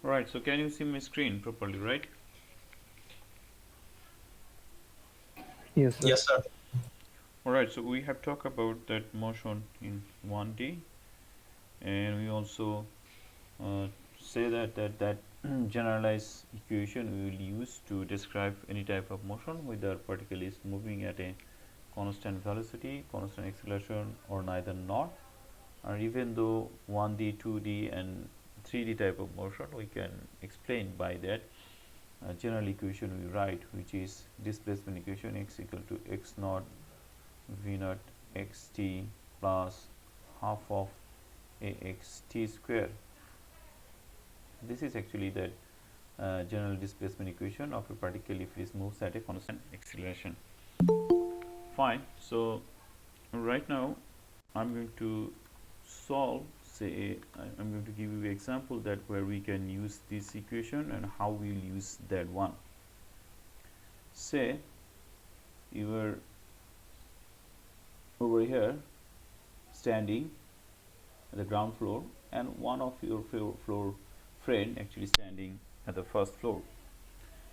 Alright, so can you see my screen properly, right? Yes, sir. Yes, sir. Alright, so we have talked about that motion in 1D, and we also uh, say that generalized equation we will use to describe any type of motion, whether particle is moving at a constant velocity, constant acceleration, or neither nor. Or even though 1D, 2D, and 3D type of motion, we can explain by that general equation we write, which is displacement equation x equal to x naught v naught xt plus half of ax t square. This is actually the general displacement equation of a particle if it moves at a constant acceleration. Fine. So right now I'm going to solve, say I'm going to give you an example that where we can use this equation and how we will use that one. Say you are over here standing at the ground floor and one of your floor friend actually standing at the first floor.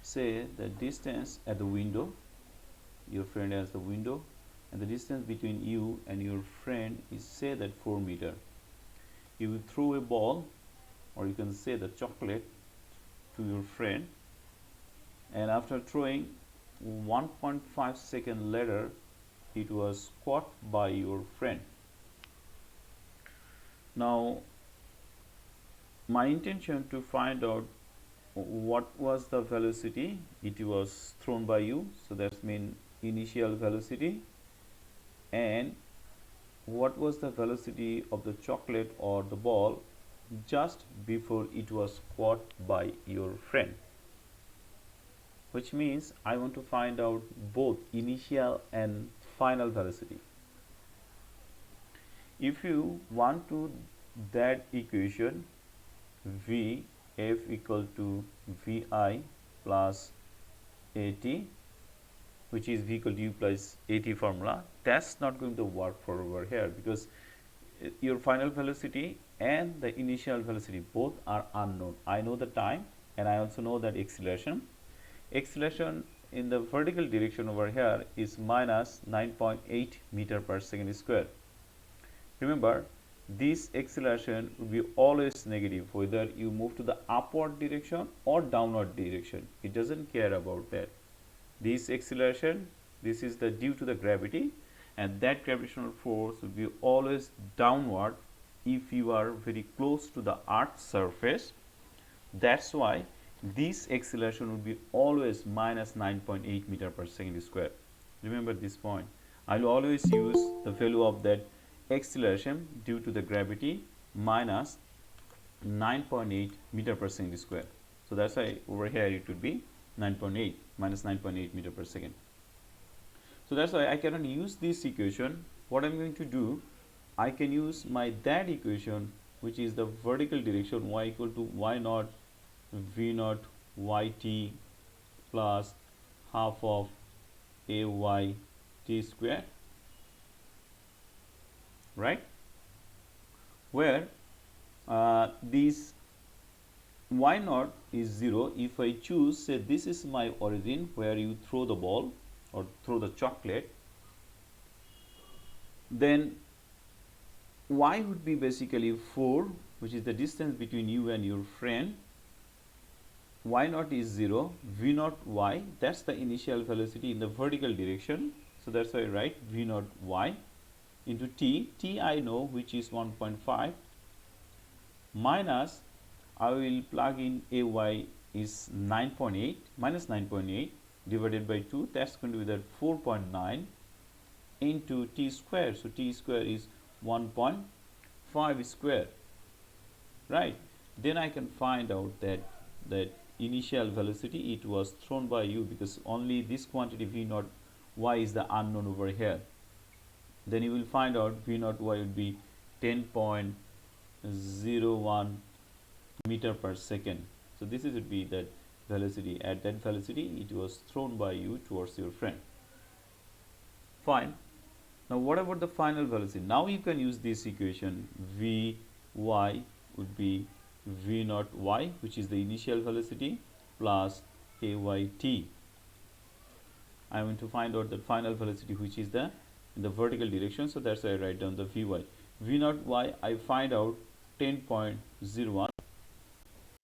Say the distance at the window, your friend has the window, and the distance between you and your friend is, say, that 4 meter. You will throw a ball, or you can say the chocolate, to your friend, and after throwing 1.5 seconds later it was caught by your friend. Now my intention to find out what was the velocity it was thrown by you, so that's mean initial velocity, and what was the velocity of the chocolate or the ball just before it was caught by your friend, which means I want to find out both initial and final velocity. If you want to that equation v f equal to vi plus at, which is v equal to u plus at formula, that's not going to work for over here because your final velocity and the initial velocity both are unknown. I know the time and I also know that acceleration. Acceleration in the vertical direction over here is minus 9.8 meter per second square. Remember, this acceleration will be always negative whether you move to the upward direction or downward direction. It doesn't care about that. This acceleration, this is the due to the gravity, and that gravitational force will be always downward if you are very close to the earth's surface. That's why this acceleration will be always minus 9.8 meter per second square. Remember this point. I will always use the value of that acceleration due to the gravity minus 9.8 meter per second square. So that's why over here it would be 9.8 minus 9.8 meter per second. So that's why I cannot use this equation. What I'm going to do, I can use my that equation, which is the vertical direction, y equal to y naught v naught yt plus half of ay t square, right, where this y naught is 0. If I choose, say this is my origin where you throw the ball or throw the chocolate, then y would be basically 4, which is the distance between you and your friend. Y naught is 0, v naught y, that's the initial velocity in the vertical direction, so that's why I write v naught y into t I know, which is 1.5, minus I will plug in ay is 9.8 minus 9.8 divided by 2, that's going to be that 4.9 into t square, so t square is 1.5 square, right. Then I can find out that initial velocity it was thrown by you, because only this quantity v naught y is the unknown over here. Then you will find out v naught y would be 10.01 meter per second. So this is would be that velocity. At that velocity it was thrown by you towards your friend. Fine. Now what about the final velocity? Now you can use this equation. V y would be v naught y, which is the initial velocity, plus ayt. I want to find out the final velocity, which is in the vertical direction, so that's why I write down the vy. v naught y, I find out 10.01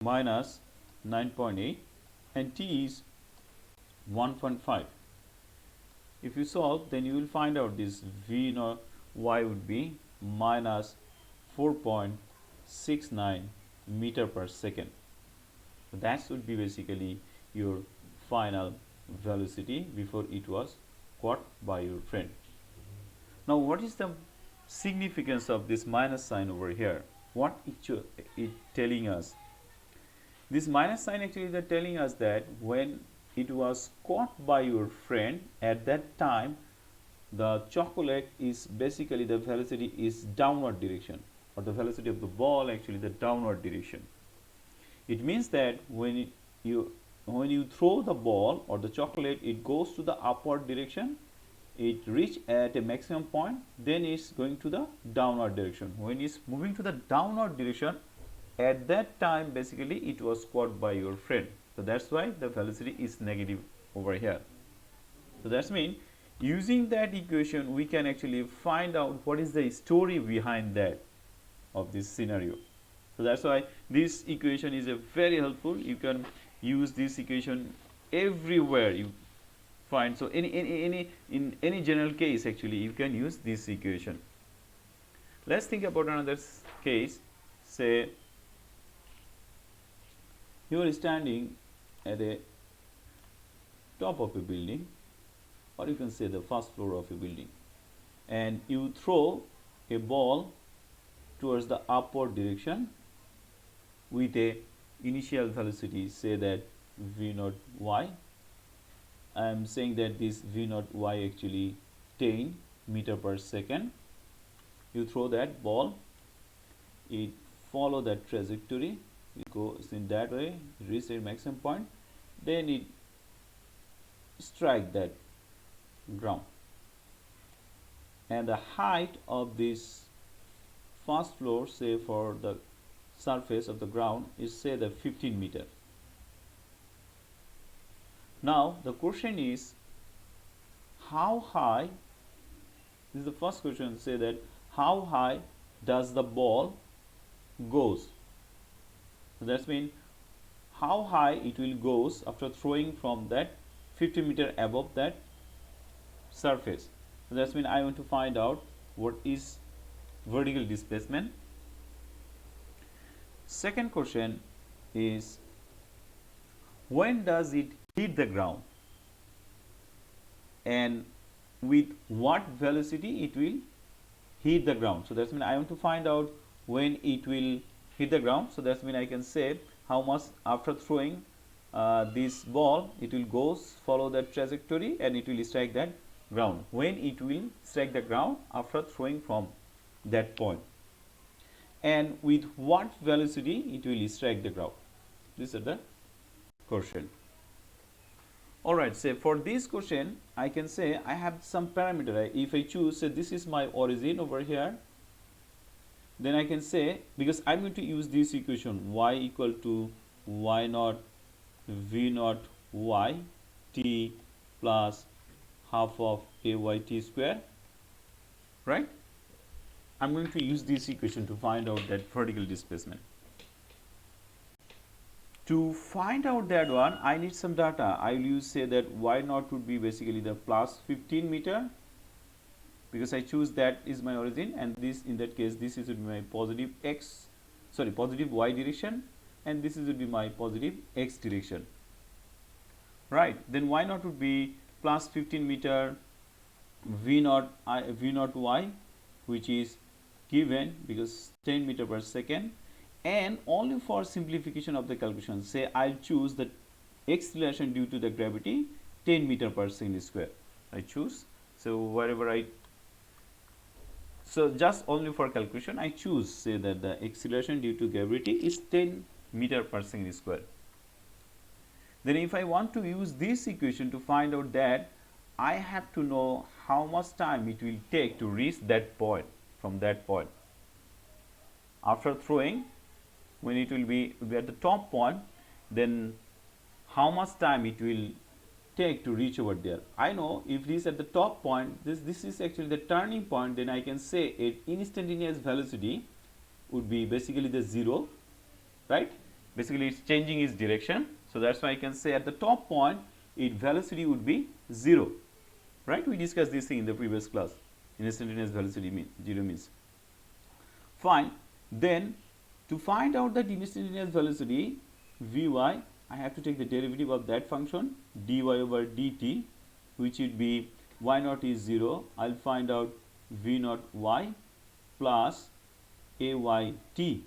minus 9.8, and t is 1.5. If you solve, then you will find out this v naught y would be minus 4.69 meter per second. So that would be basically your final velocity before it was caught by your friend. Now, what is the significance of this minus sign over here? What it telling us? This minus sign actually is telling us that when it was caught by your friend, at that time the chocolate is basically, the velocity is downward direction, or the velocity of the ball actually the downward direction. It means that when you throw the ball or the chocolate, it goes to the upward direction, it reach at a maximum point, then it's going to the downward direction. When it's moving to the downward direction, at that time basically it was caught by your friend. So that's why the velocity is negative over here. So that's mean using that equation we can actually find out what is the story behind that of this scenario. So that's why this equation is a very helpful. You can use this equation everywhere you find. So in any general case actually you can use this equation. Let's think about another case. Say you are standing at a top of a building, or you can say the first floor of a building, and you throw a ball towards the upward direction with a initial velocity, say that v naught y. I am saying that this v naught y actually 10 meter per second. You throw that ball, it follow that trajectory, it goes in that way, reach a maximum point, then it strike that ground, and the height of this first floor, say for the surface of the ground, is say the 15 meter. Now the question is how high, this is the first question, say that how high does the ball goes. So that's mean how high it will goes after throwing from that 50 meter above that surface. So that's mean I want to find out what is vertical displacement. Second question is when does it hit the ground and with what velocity it will hit the ground. So that's mean I want to find out when it will hit the ground. So that's mean I can say how much after throwing this ball it will goes follow that trajectory and it will strike that ground, when it will strike the ground after throwing from that point, and with what velocity it will strike the ground. These are the question. Alright, say for this question I can say I have some parameter. If I choose, say this is my origin over here, then I can say, because I'm going to use this equation y equal to y naught v naught y t plus half of ayt square, right? I'm going to use this equation to find out that vertical displacement. To find out that one, I need some data. I will use, say that y naught would be basically the plus 15 meter, because I choose that is my origin, and this, in that case, this is would be my positive y direction, and this is would be my positive x direction, right? Then y naught would be plus 15 meter v naught y, which is given because 10 meter per second, and only for simplification of the calculation, say I'll choose the acceleration due to the gravity 10 meter per second square. I choose, so wherever so just only for calculation I choose, say that the acceleration due to gravity is 10 meter per second square. Then if I want to use this equation to find out that, I have to know how much time it will take to reach that point, from that point after throwing when it will be at the top point, then how much time it will take to reach over there. I know if it is at the top point, this is actually the turning point, then I can say it instantaneous velocity would be basically the 0, right? Basically it's changing its direction, so that's why I can say at the top point its velocity would be 0, right? We discussed this thing in the previous class. Instantaneous velocity 0 means. Fine. Then to find out that instantaneous velocity Vy, I have to take the derivative of that function dy over dt, which would be y naught is 0. I'll find out v naught y plus ayt,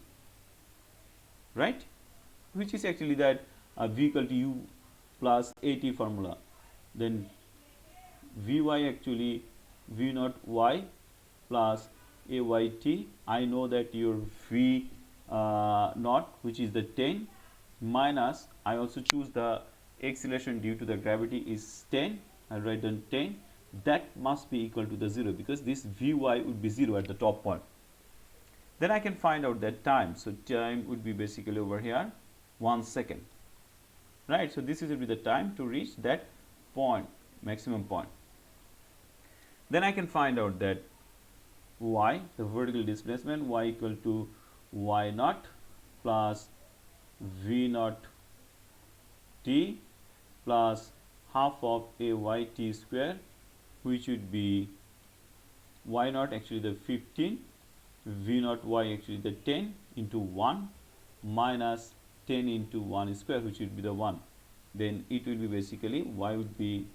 right? Which is actually that v equal to u plus at formula. Then Vy actually v naught y plus ayt. I know that your v naught, which is the 10, minus, I also choose the acceleration due to the gravity is 10. I write down 10. That must be equal to the 0, because this Vy would be 0 at the top point. Then I can find out that time. So time would be basically over here 1 second, right? So this will be the time to reach that point, maximum point. Then I can find out that y, the vertical displacement, y equal to y naught plus v naught t plus half of ayt square, which would be y naught actually the 15, v naught y actually the 10 into 1 minus 10 into 1 square, which would be the 1. Then it will be basically y would be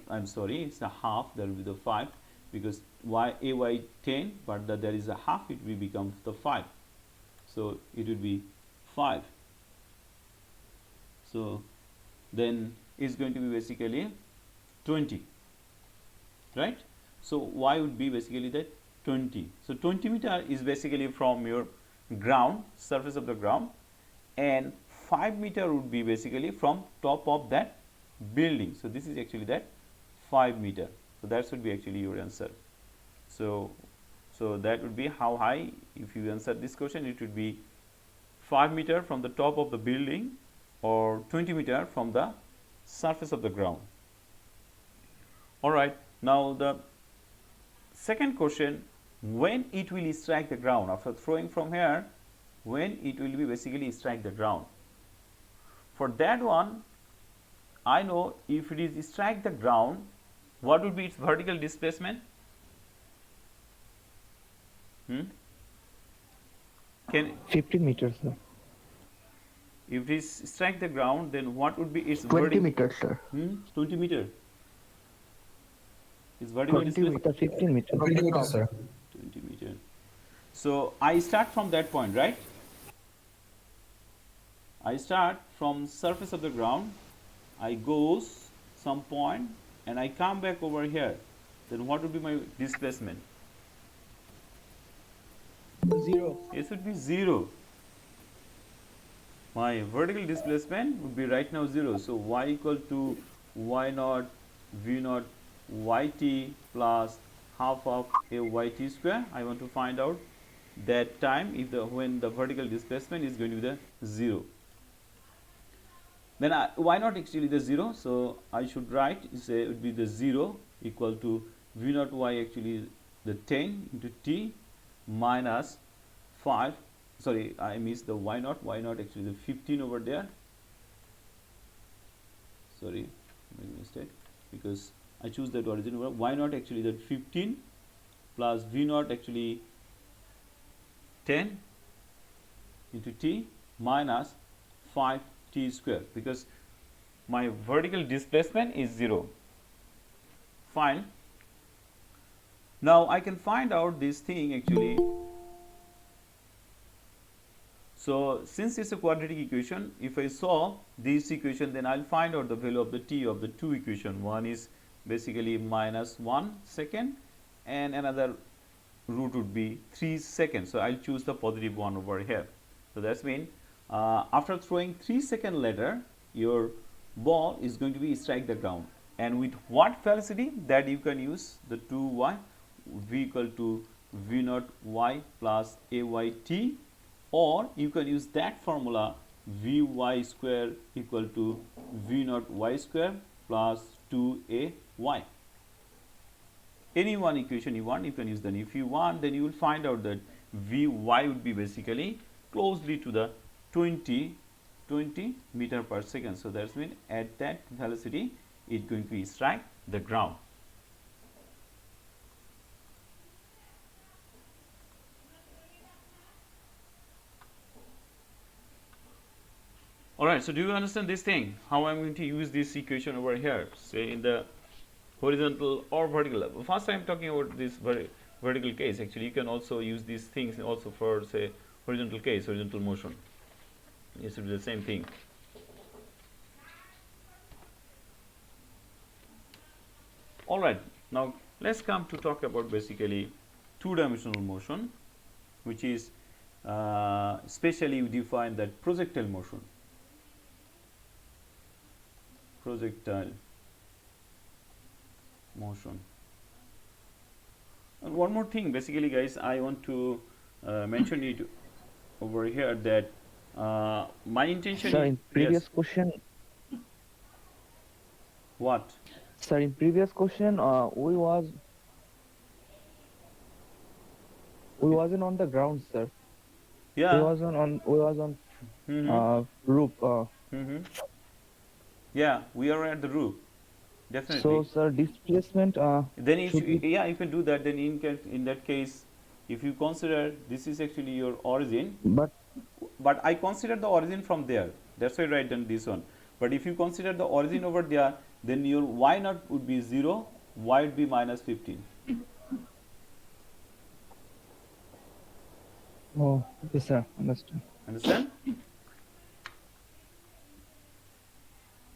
I'm sorry, it's a half, there will be the 5, because ay 10, but there is a half, it will become the 5. So it will be 5. So then it's going to be basically 20, right? So y would be basically the 20. So 20 meter is basically from your ground, surface of the ground, and 5 meter would be basically from top of that building. So this is actually that 5 meter. So that should be actually your answer. So that would be how high, if you answer this question, it would be 5 meter from the top of the building or 20 meter from the surface of the ground. Alright, now the second question, when it will strike the ground after throwing from here, when it will be basically strike the ground. For that one, I know if it is strike the ground, what would be its vertical displacement? Can 15 meters, sir. If it is strike the ground, then what would be its 20 meters, sir. 20 meter. Its vertical 20 displacement. meters, 15 meters. 20 meters, sir. 20 meter. So I start from that point, right? I start from surface of the ground. I goes some point and I come back over here. Then what would be my displacement? 0. It would be 0. My vertical displacement would be right now 0. So y equal to y naught v naught yt plus half of a yt square. I want to find out that time if when the vertical displacement is going to be the 0. Then y naught actually the 0, so I should write say it would be the 0 equal to v naught y actually the 10 into t minus 5. Sorry, I missed the y naught actually the 15 over there. Sorry, made mistake, because I choose that origin over y naught actually that 15 plus v naught actually 10 into t minus 5t square, because my vertical displacement is 0. Fine. Now I can find out this thing actually. So since it's a quadratic equation, if I solve this equation, then I'll find out the value of the t of the two equation. One is basically minus 1 second and another root would be 3 seconds. So I'll choose the positive one over here. So that's mean after throwing 3 seconds later, your ball is going to be strike the ground. And with what velocity? That you can use the 2y, v equal to v naught y plus ayt, or you can use that formula Vy square equal to V naught y square plus 2ay. Any one equation you want, you can use that. If you want, then you will find out that Vy would be basically closely to the 20 meter per second. So that's mean at that velocity it's going to strike the ground. Alright, so do you understand this thing? How I'm going to use this equation over here, say in the horizontal or vertical level. First I'm talking about this vertical case. Actually, you can also use these things also for, say, horizontal case, horizontal motion. It should be the same thing. Alright, now let's come to talk about basically two-dimensional motion, which is especially we define that projectile motion. Projectile motion. And one more thing, basically, guys, I want to mention it over here that my intention. Sir, in previous yes. question. What? Sir, in previous question, we wasn't on the ground, sir. Yeah. We was on roof. Yeah, we are at the roof. Definitely. So, sir, displacement. Then if you, yeah, if you do that, then in that case, if you consider this is actually your origin, but I consider the origin from there. That's why I write down this one. But if you consider the origin over there, then your y naught would be 0, y would be minus 15. Oh, yes, sir. Understand. Understand?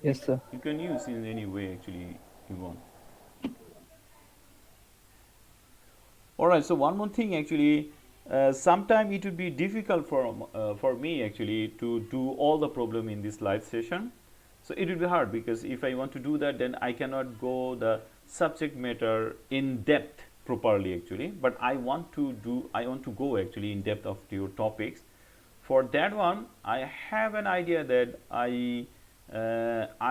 Yes, sir. You can use in any way actually you want. Alright, so one more thing actually, sometime it would be difficult for me actually to do all the problem in this live session. So it will be hard because if I want to do that, then I cannot go the subject matter in depth properly actually. But I want to go actually in depth of your topics. For that one, I have an idea that I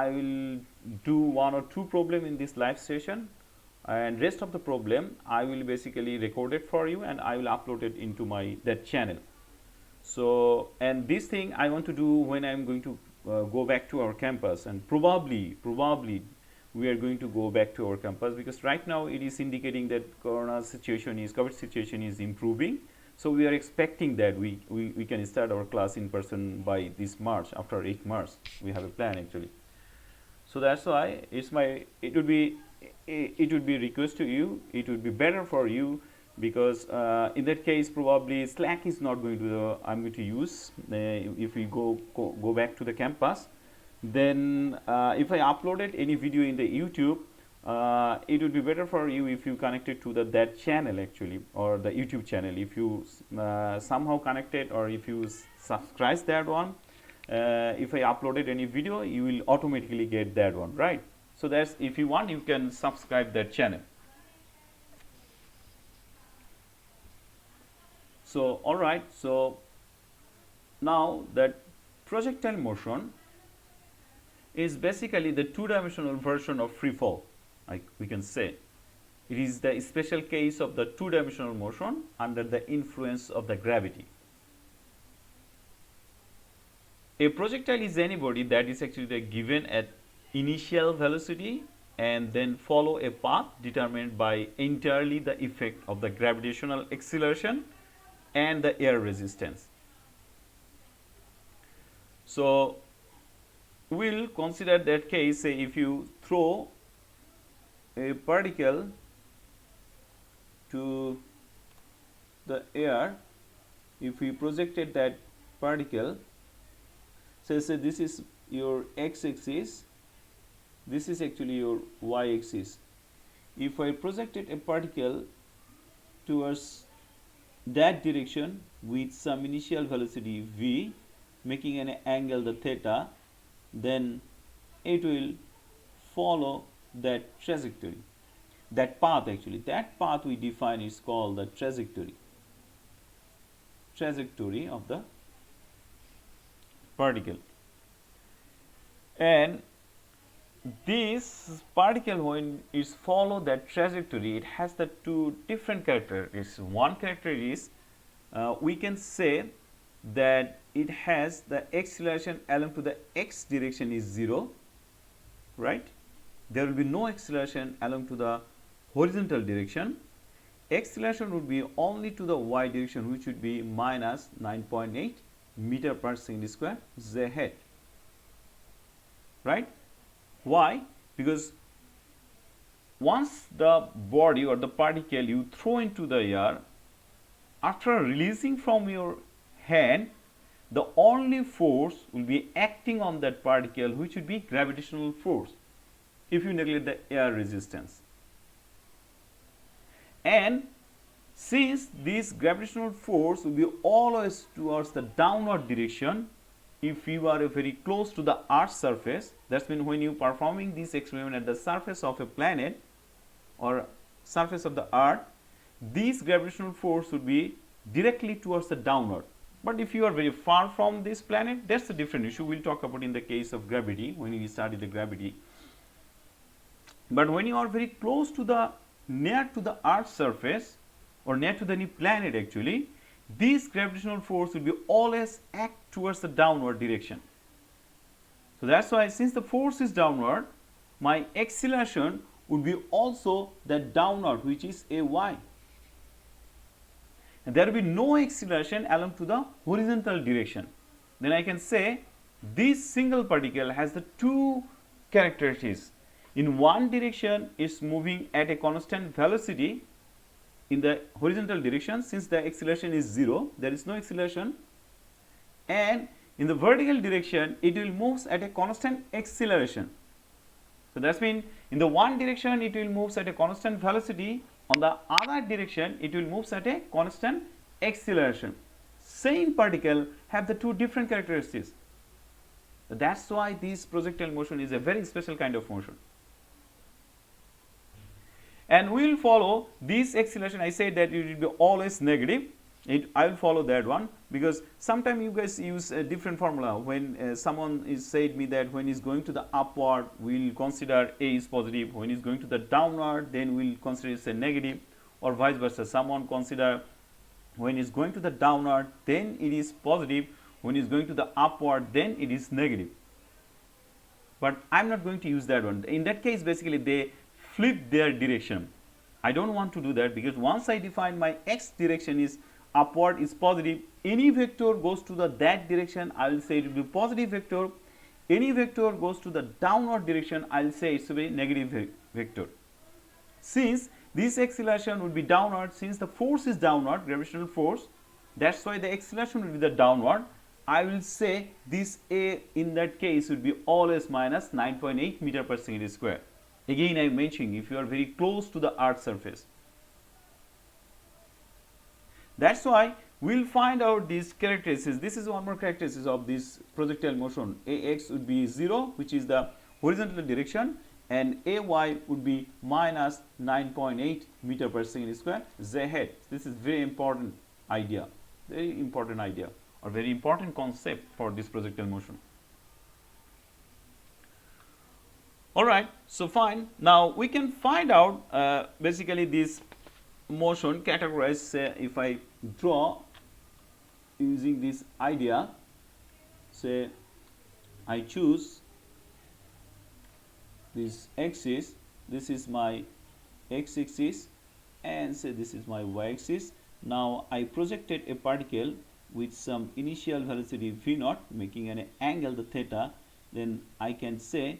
will do 1 or 2 problem in this live session, and rest of the problem I will basically record it for you and I will upload it into that channel. So, and this thing I want to do when I am going to go back to our campus, and probably we are going to go back to our campus because right now it is indicating that COVID situation is improving. So we are expecting that we can start our class in person by this March. After 8 March, we have a plan actually. So that's why it would be request to you. It would be better for you because in that case probably Slack is not going to I'm going to use if we go back to the campus. Then if I uploaded any video in the YouTube, it would be better for you if you connected to that channel actually, or the YouTube channel. If you somehow connected, or if you subscribe that one, if I uploaded any video, you will automatically get that one, right? So that's, if you want, you can subscribe that channel. So alright, so now that projectile motion is basically the two-dimensional version of free fall, like we can say. It is the special case of the two-dimensional motion under the influence of the gravity. A projectile is any body that is actually given at initial velocity and then follow a path determined by entirely the effect of the gravitational acceleration and the air resistance. So we'll consider that case, say if you throw a particle to the air, if we projected that particle, say this is your x-axis, this is actually your y-axis. If I projected a particle towards that direction with some initial velocity v, making an angle the theta, then it will follow that trajectory, that path actually. That path we define is called the trajectory of the particle. And this particle, when it's follow that trajectory, it has the two different characteristics. One character is we can say that it has the acceleration along to the x direction is 0, right? There will be no acceleration along to the horizontal direction. Acceleration would be only to the y direction, which would be minus 9.8 meter per second square z, right? Why? Because once the body or the particle you throw into the air, after releasing from your hand, the only force will be acting on that particle, which would be gravitational force if you neglect the air resistance. And since this gravitational force will be always towards the downward direction, if you are very close to the Earth's surface, that means when you performing this experiment at the surface of a planet or surface of the Earth, this gravitational force would be directly towards the downward. But if you are very far from this planet, that's a different issue. We'll talk about in the case of gravity when we study the gravity. But when you are very close to the near to the Earth's surface or near to the any planet, actually, this gravitational force will be always act towards the downward direction. So that's why, since the force is downward, my acceleration would be also that downward, which is ay. And there will be no acceleration along to the horizontal direction. Then I can say this single particle has the two characteristics. In one direction, it's moving at a constant velocity in the horizontal direction. Since the acceleration is 0, there is no acceleration. And in the vertical direction, it will move at a constant acceleration. So that means in the one direction, it will move at a constant velocity. On the other direction, it will move at a constant acceleration. Same particle have the two different characteristics. So that's why this projectile motion is a very special kind of motion. And we will follow this acceleration. I said that it will be always negative. I will follow that one, because sometimes you guys use a different formula. When someone is said me that when is going to the upward, we will consider A is positive. When is going to the downward, then we will consider it a negative, or vice versa. Someone consider when is going to the downward, then it is positive. When is going to the upward, then it is negative. But I am not going to use that one. In that case, basically they flip their direction. I don't want to do that, because once I define my x direction is upward, is positive, any vector goes to that direction, I will say it will be positive vector. Any vector goes to the downward direction, I will say it's a very negative vector. Since this acceleration would be downward, since the force is downward, gravitational force, that's why the acceleration will be the downward. I will say this A in that case would be always minus 9.8 meter per second square. Again, I am mentioning if you are very close to the Earth's surface. That's why we will find out these characteristics. This is one more characteristic of this projectile motion. Ax would be 0, which is the horizontal direction, and Ay would be minus 9.8 meter per second square z. This is very important idea, or very important concept for this projectile motion. Alright, so fine. Now we can find out basically this motion categorized. Say if I draw using this idea, say I choose this axis, this is my x axis, and say this is my y axis. Now I projected a particle with some initial velocity v0, making an angle the theta. Then I can say,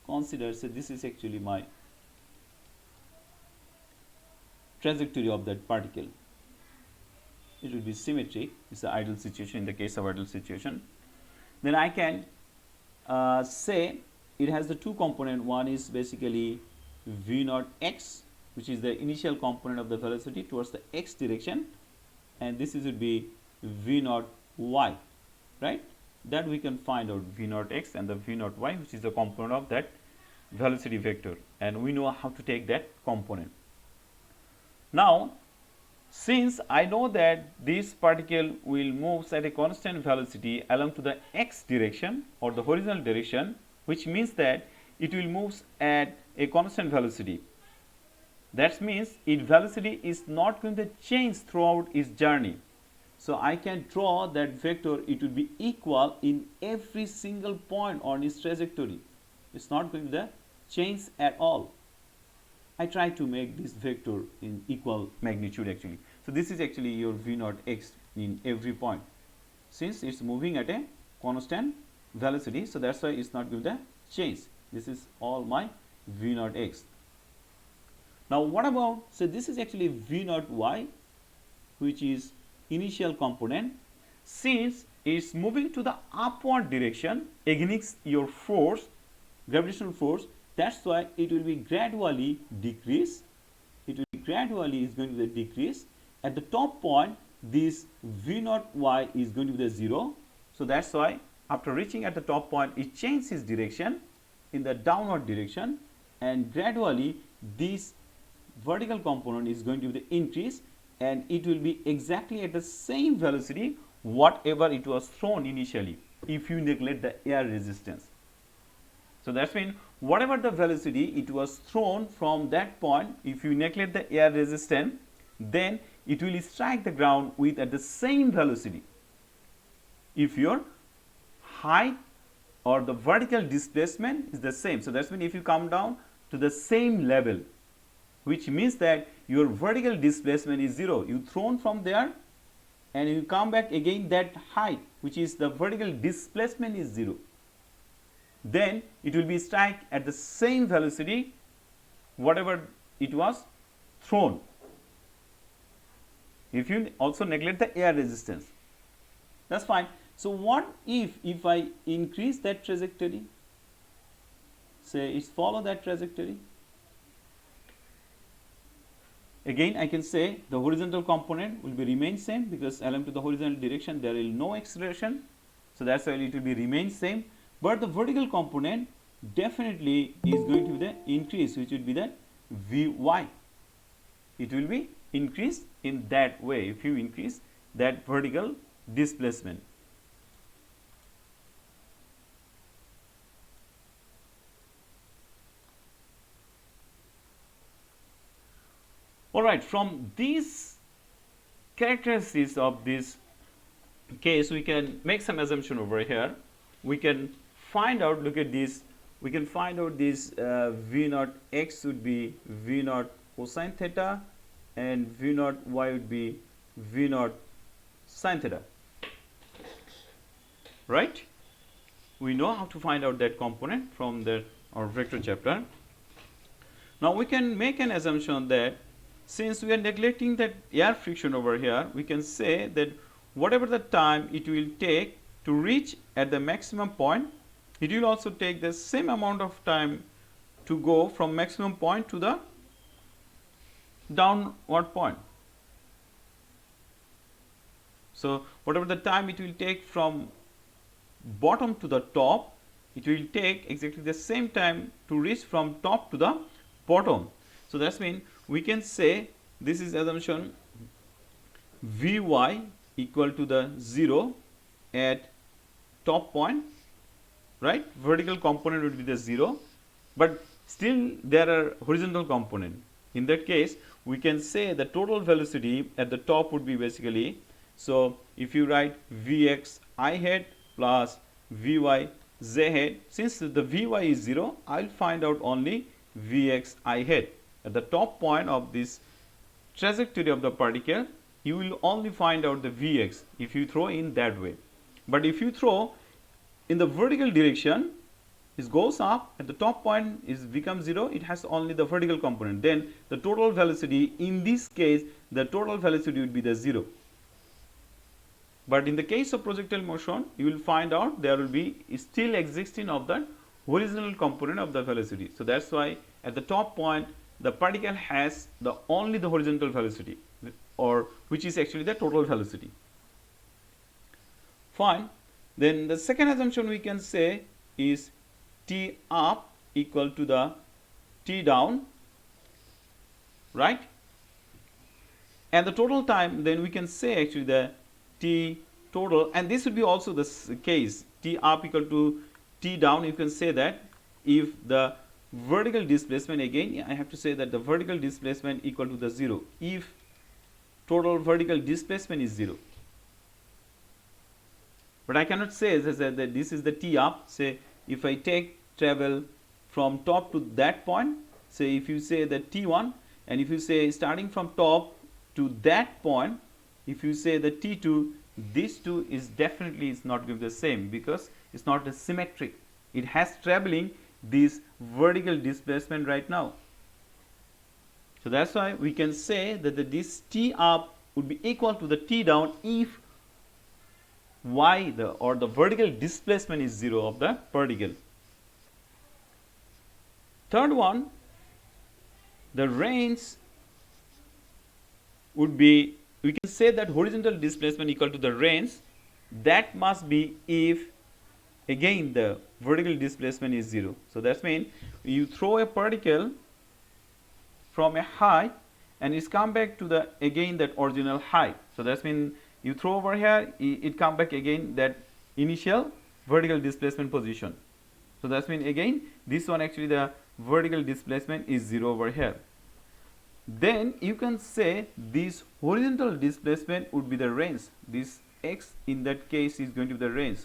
consider, say this is actually my trajectory of that particle. It will be symmetric. It's the ideal situation. In the case of ideal situation, then I can say it has the two component. One is basically v0 x, which is the initial component of the velocity towards the x direction, and this is would be v0 y, right? That we can find out v0 x and the v0 y, which is the component of that velocity vector, and we know how to take that component. Now since I know that this particle will move at a constant velocity along to the x direction or the horizontal direction, which means that it will move at a constant velocity. That means its velocity is not going to change throughout its journey. So I can draw that vector, it will be equal in every single point on its trajectory. It's not going to change at all. I try to make this vector in equal magnitude actually. So this is actually your v naught x in every point. Since it's moving at a constant velocity, so that's why it's not going to change. This is all my v naught x. Now what about, so this is actually v naught y, which is initial component. Since it's moving to the upward direction against your force, gravitational force, that's why it will be gradually decrease. It will be gradually is going to be the decrease. At the top point, this v naught y is going to be the 0. So that's why after reaching at the top point, it changes its direction in the downward direction, and gradually this vertical component is going to be the increase, and it will be exactly at the same velocity whatever it was thrown initially if you neglect the air resistance. So that's mean whatever the velocity it was thrown from that point, if you neglect the air resistance, then it will strike the ground with at the same velocity if your height or the vertical displacement is the same. So that's mean if you come down to the same level, which means that your vertical displacement is 0. You thrown from there and you come back again, that height which is the vertical displacement is 0. Then it will be strike at the same velocity whatever it was thrown, if you also neglect the air resistance. That's fine. So what if I increase that trajectory, say it's follow that trajectory, again I can say the horizontal component will be remain same, because along to the horizontal direction there is no acceleration, so that's why it will be remain same. But the vertical component definitely is going to be the increase, which would be the Vy. It will be increased in that way if you increase that vertical displacement. Alright, from these characteristics of this case, we can make some assumption over here. We can find out, look at this, we can find out this v naught x would be v naught cosine theta, and v naught y would be v naught sine theta, right? We know how to find out that component from our vector chapter. Now we can make an assumption that since we are neglecting that air friction over here, we can say that whatever the time it will take to reach at the maximum point, it will also take the same amount of time to go from maximum point to the downward point. So whatever the time it will take from bottom to the top, it will take exactly the same time to reach from top to the bottom. So that's mean we can say this is assumption Vy equal to the 0 at top point, right? Vertical component would be the 0, but still there are horizontal component. In that case, we can say the total velocity at the top would be basically, so if you write Vx I head plus Vy z head, since the Vy is 0, I will find out only Vx I head. At the top point of this trajectory of the particle, you will only find out the Vx if you throw in that way. But if you throw in the vertical direction, it goes up, at the top point is becomes 0, it has only the vertical component. Then the total velocity, in this case, the total velocity would be the 0. But in the case of projectile motion, you will find out there will be still existing of the horizontal component of the velocity. So that's why at the top point, the particle has only the horizontal velocity, or which is actually the total velocity. Fine. Then the second assumption we can say is T up equal to the T down, right? and the total time, then we can say actually the t total, and this would be also the case, t up equal to t down. You can say that if the vertical displacement, again I have to say that the vertical displacement equal to the 0, if total vertical displacement is 0. But I cannot say that this is the t up. Say if I take travel from top to that point, say if you say that t1, and if you say starting from top to that point, if you say the t2, these two is definitely is not going to be the same, because it's not a symmetric. It has traveling this vertical displacement right now. So that's why we can say that this t up would be equal to the t down if y the vertical displacement is 0 of the particle. Third one, the range would be, we can say that horizontal displacement equal to the range. That must be if again the vertical displacement is 0. So that means you throw a particle from a height and it's come back to the again that original height. So that means you throw over here, it come back again that initial vertical displacement position. So that means again this one actually the vertical displacement is 0 over here. Then you can say this horizontal displacement would be the range. This x in that case is going to be the range.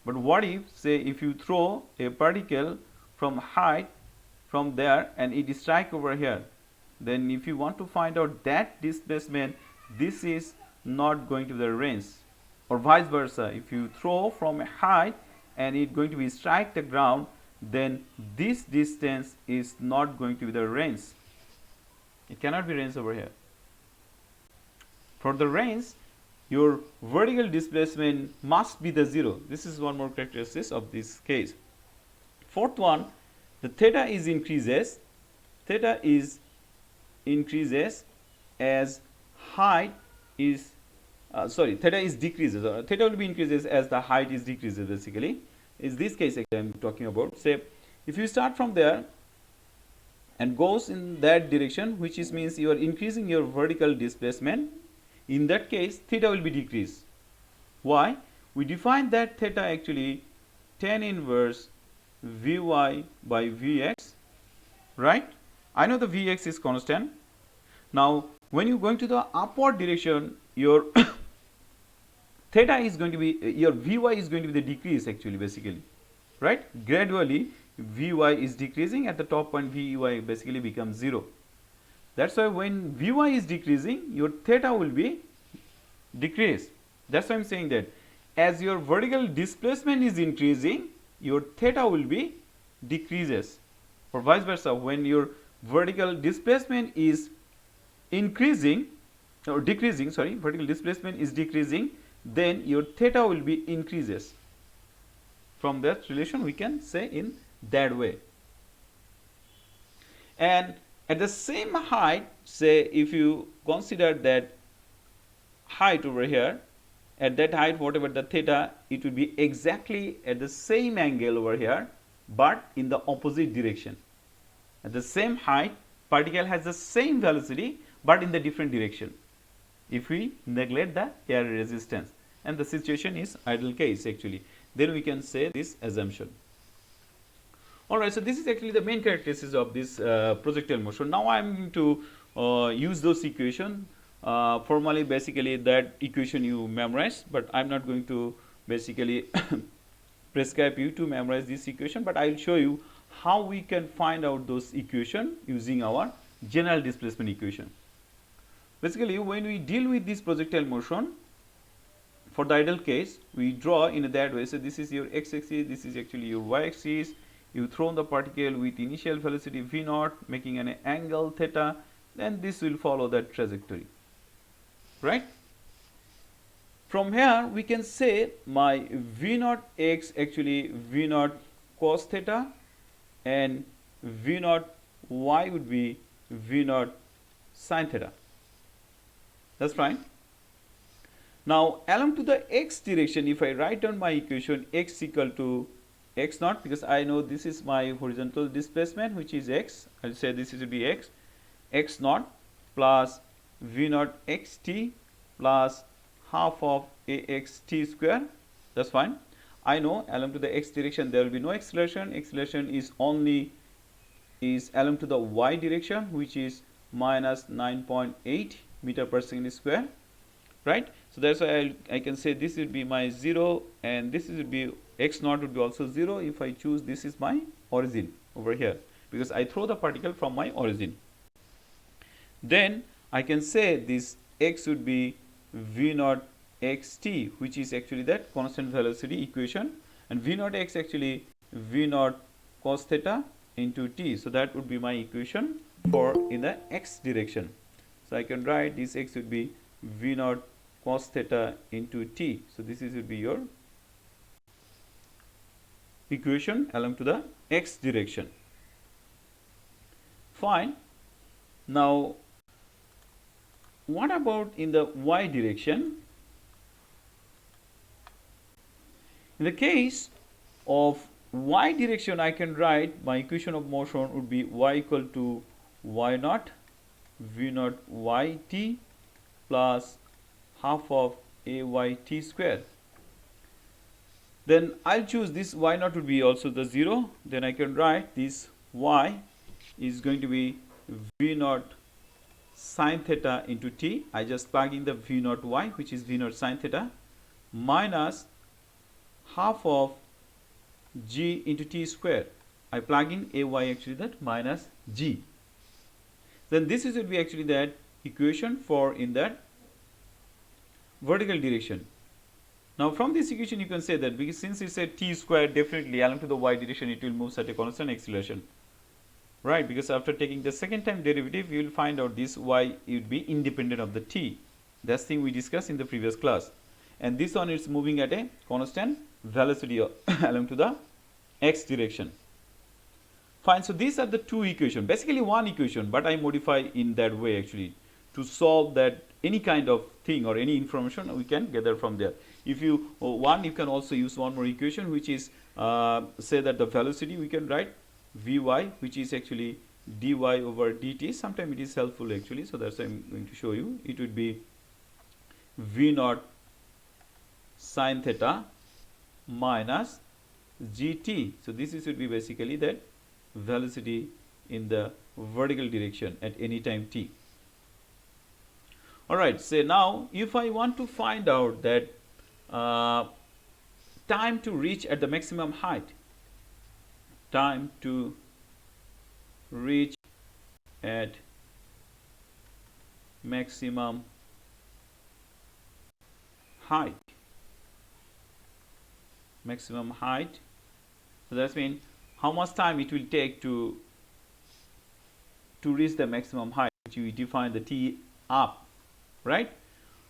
But what if, say, if you throw a particle from height from there and it strike over here, then if you want to find out that displacement, this is not going to be the range, or vice versa. If you throw from a height and it going to be strike the ground, then this distance is not going to be the range. It cannot be range over here. For the range, your vertical displacement must be the 0. This is one more characteristic of this case. Fourth one, the theta is increases. Theta is increases as height is theta is decreases, or theta will be increases as the height is decreases. Basically is this case I am talking about. Say if you start from there and goes in that direction, which is means you are increasing your vertical displacement, in that case theta will be decreased. Why? We define that theta actually tan inverse Vy by Vx, right? I know the Vx is constant. Now when you going to the upward direction, your theta is going to be, your Vy is going to be the decrease actually, basically, right? Gradually Vy is decreasing, at the top point Vy basically becomes 0. That's why when Vy is decreasing, your theta will be decreased. That's why I'm saying that as your vertical displacement is increasing, your theta will be decreases, or vice versa. When your vertical displacement is increasing or decreasing, sorry, vertical displacement is decreasing, then your theta will be increases. From that relation we can say in that way. And at the same height, say if you consider that height over here, at that height whatever the theta, it will be exactly at the same angle over here, but in the opposite direction. At the same height, particle has the same velocity but in the different direction, if we neglect the air resistance, and the situation is ideal case actually, then we can say this assumption. Alright, so this is actually the main characteristics of this projectile motion. Now I am going to use those equation. Formally basically that equation you memorize, but I am not going to basically prescribe you to memorize this equation, but I will show you how we can find out those equation using our general displacement equation. Basically when we deal with this projectile motion, for the ideal case we draw in that way. So this is your x-axis, this is actually your y-axis. You throw the particle with initial velocity v0 making an angle theta, then this will follow that trajectory, right? From here we can say my v0 x actually v0 cos theta, and v0 y would be v0 sin theta. That's fine. Now along to the x direction, if I write down my equation x equal to x naught, because I know this is my horizontal displacement which is x, I'll say this is to be x naught, plus v naught xt plus half of axt square. That's fine. I know along to the x direction there will be no acceleration. Acceleration is only along to the y direction, which is minus 9.8 meter per second square, right? So that's why I can say this would be my 0, and this would be x naught would be also 0 if I choose this is my origin over here, because I throw the particle from my origin. Then I can say this x would be v naught xt, which is actually that constant velocity equation, and v naught x actually v naught cos theta into t. So that would be my equation for in the x direction. So I can write this x would be v naught cos theta into t. So this would be your equation along to the x direction. Fine. Now what about in the y direction? In the case of y direction, I can write my equation of motion would be y equal to y naught v naught yt plus half of ayt square. Then I'll choose this y naught would be also the 0. Then I can write this y is going to be v naught sine theta into t. I just plug in the v naught y, which is v naught sine theta, minus half of g into t square. I plug in ay actually that minus g. Then this is would be actually that equation for in that vertical direction. Now from this equation you can say that because since it's a t square, definitely along to the y direction it will move at a constant acceleration, right? Because after taking the second time derivative you will find out this y would be independent of the t. That's thing we discussed in the previous class. And this one is moving at a constant velocity along to the x direction. Fine. So these are the two equations, basically one equation, but I modify in that way actually to solve that any kind of thing or any information we can gather from there. If you want, you can also use one more equation, which is say that the velocity we can write vy, which is actually dy over dt. Sometimes it is helpful actually, so that's why I'm going to show you. It would be v naught sine theta minus gt. So this would be basically that velocity in the vertical direction at any time t. Alright, so now if I want to find out that time to reach at the maximum height, time to reach at maximum height, so that's mean how much time it will take to reach the maximum height, which we define the t up, right?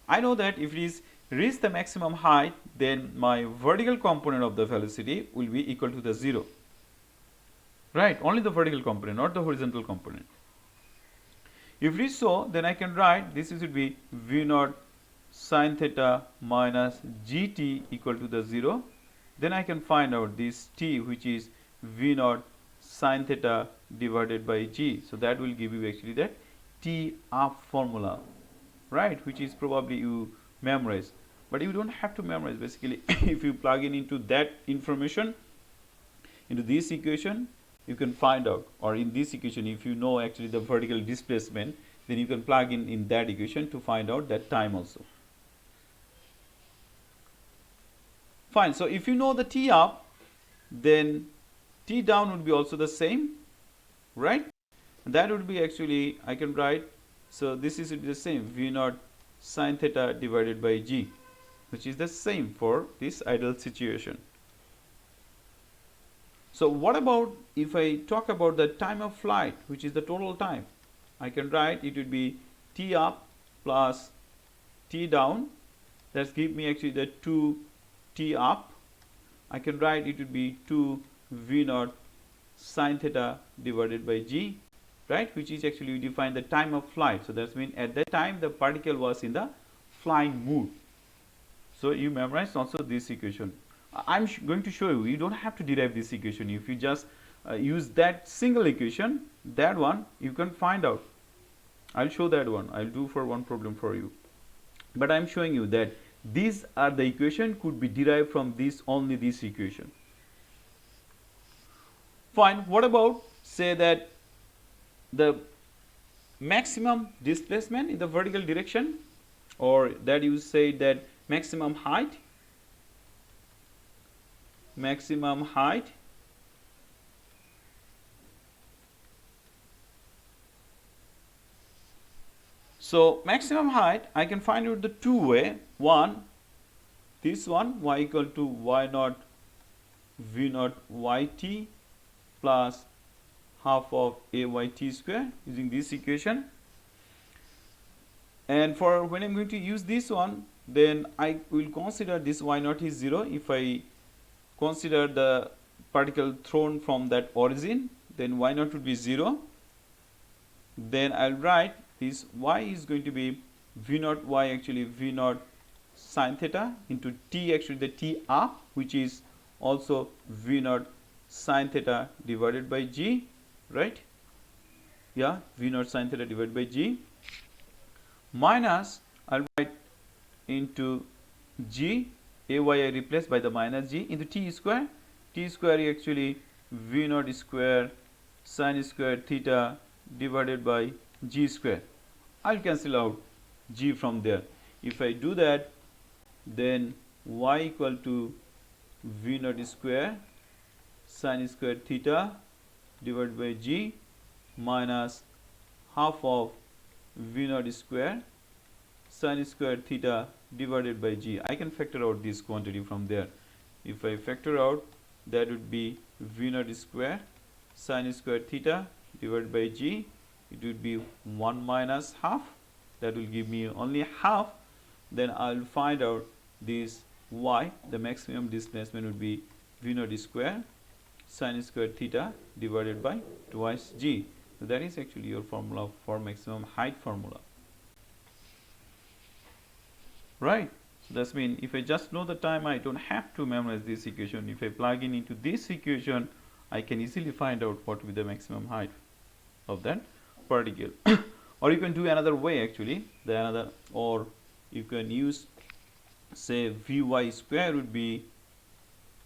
I know that if it is reach the maximum height, then my vertical component of the velocity will be equal to the 0, right? Only the vertical component, not the horizontal component. If it is so, then I can write this would be v naught sine theta minus gt equal to the 0. Then I can find out this t, which is v naught sine theta divided by g. So that will give you actually that t up formula, right? Which is probably you memorize, but you don't have to memorize. Basically, if you plug into that information into this equation, you can find out, or in this equation, if you know actually the vertical displacement, then you can plug in that equation to find out that time also. Fine. So if you know the t up, then t down would be also the same, right? And that would be actually, I can write, so this is the same v naught sine theta divided by g, which is the same for this ideal situation. So what about if I talk about the time of flight, which is the total time? I can write it would be t up plus t down. That's give me actually the 2 t up. I can write it would be 2 v naught sine theta divided by g, right? Which is actually we define the time of flight. So that's mean at that time the particle was in the flying mood. So you memorize also this equation. I'm going to show you. You don't have to derive this equation. If you just use that single equation, that one you can find out. I'll show that one. I'll do for one problem for you, but I'm showing you that these are the equation could be derived from this, only this equation. Fine. What about say that the maximum displacement in the vertical direction, or that you say that maximum height so maximum height I can find out the two way. One, this one, y equal to y naught v naught yt plus half of ayt square, using this equation. And for when I'm going to use this one, then I will consider this y naught is 0. If I consider the particle thrown from that origin, then y naught would be 0. Then I'll write this y is going to be v naught y, actually v naught sine theta, into t, actually the t up, which is also v naught sine theta divided by g, right? Yeah, v naught sine theta divided by g, minus I'll write into g, ay I replace by the minus g, into t square. T square is actually v naught square sine square theta divided by g square. I'll cancel out g from there. If I do that, then y equal to v naught square sine square theta divided by g minus half of v naught square sine square theta divided by g. I can factor out this quantity from there. If I factor out, that would be v naught square sine square theta divided by g. It would be 1 minus half. That will give me only half. Then I'll find out this y, the maximum displacement would be v naught square sine square theta divided by twice g. So that is actually your formula for maximum height formula, right? So that's mean if I just know the time, I don't have to memorize this equation. If I plug in into this equation, I can easily find out what will be the maximum height of that particle. Or you can do another way, actually, or you can use, say, vy square would be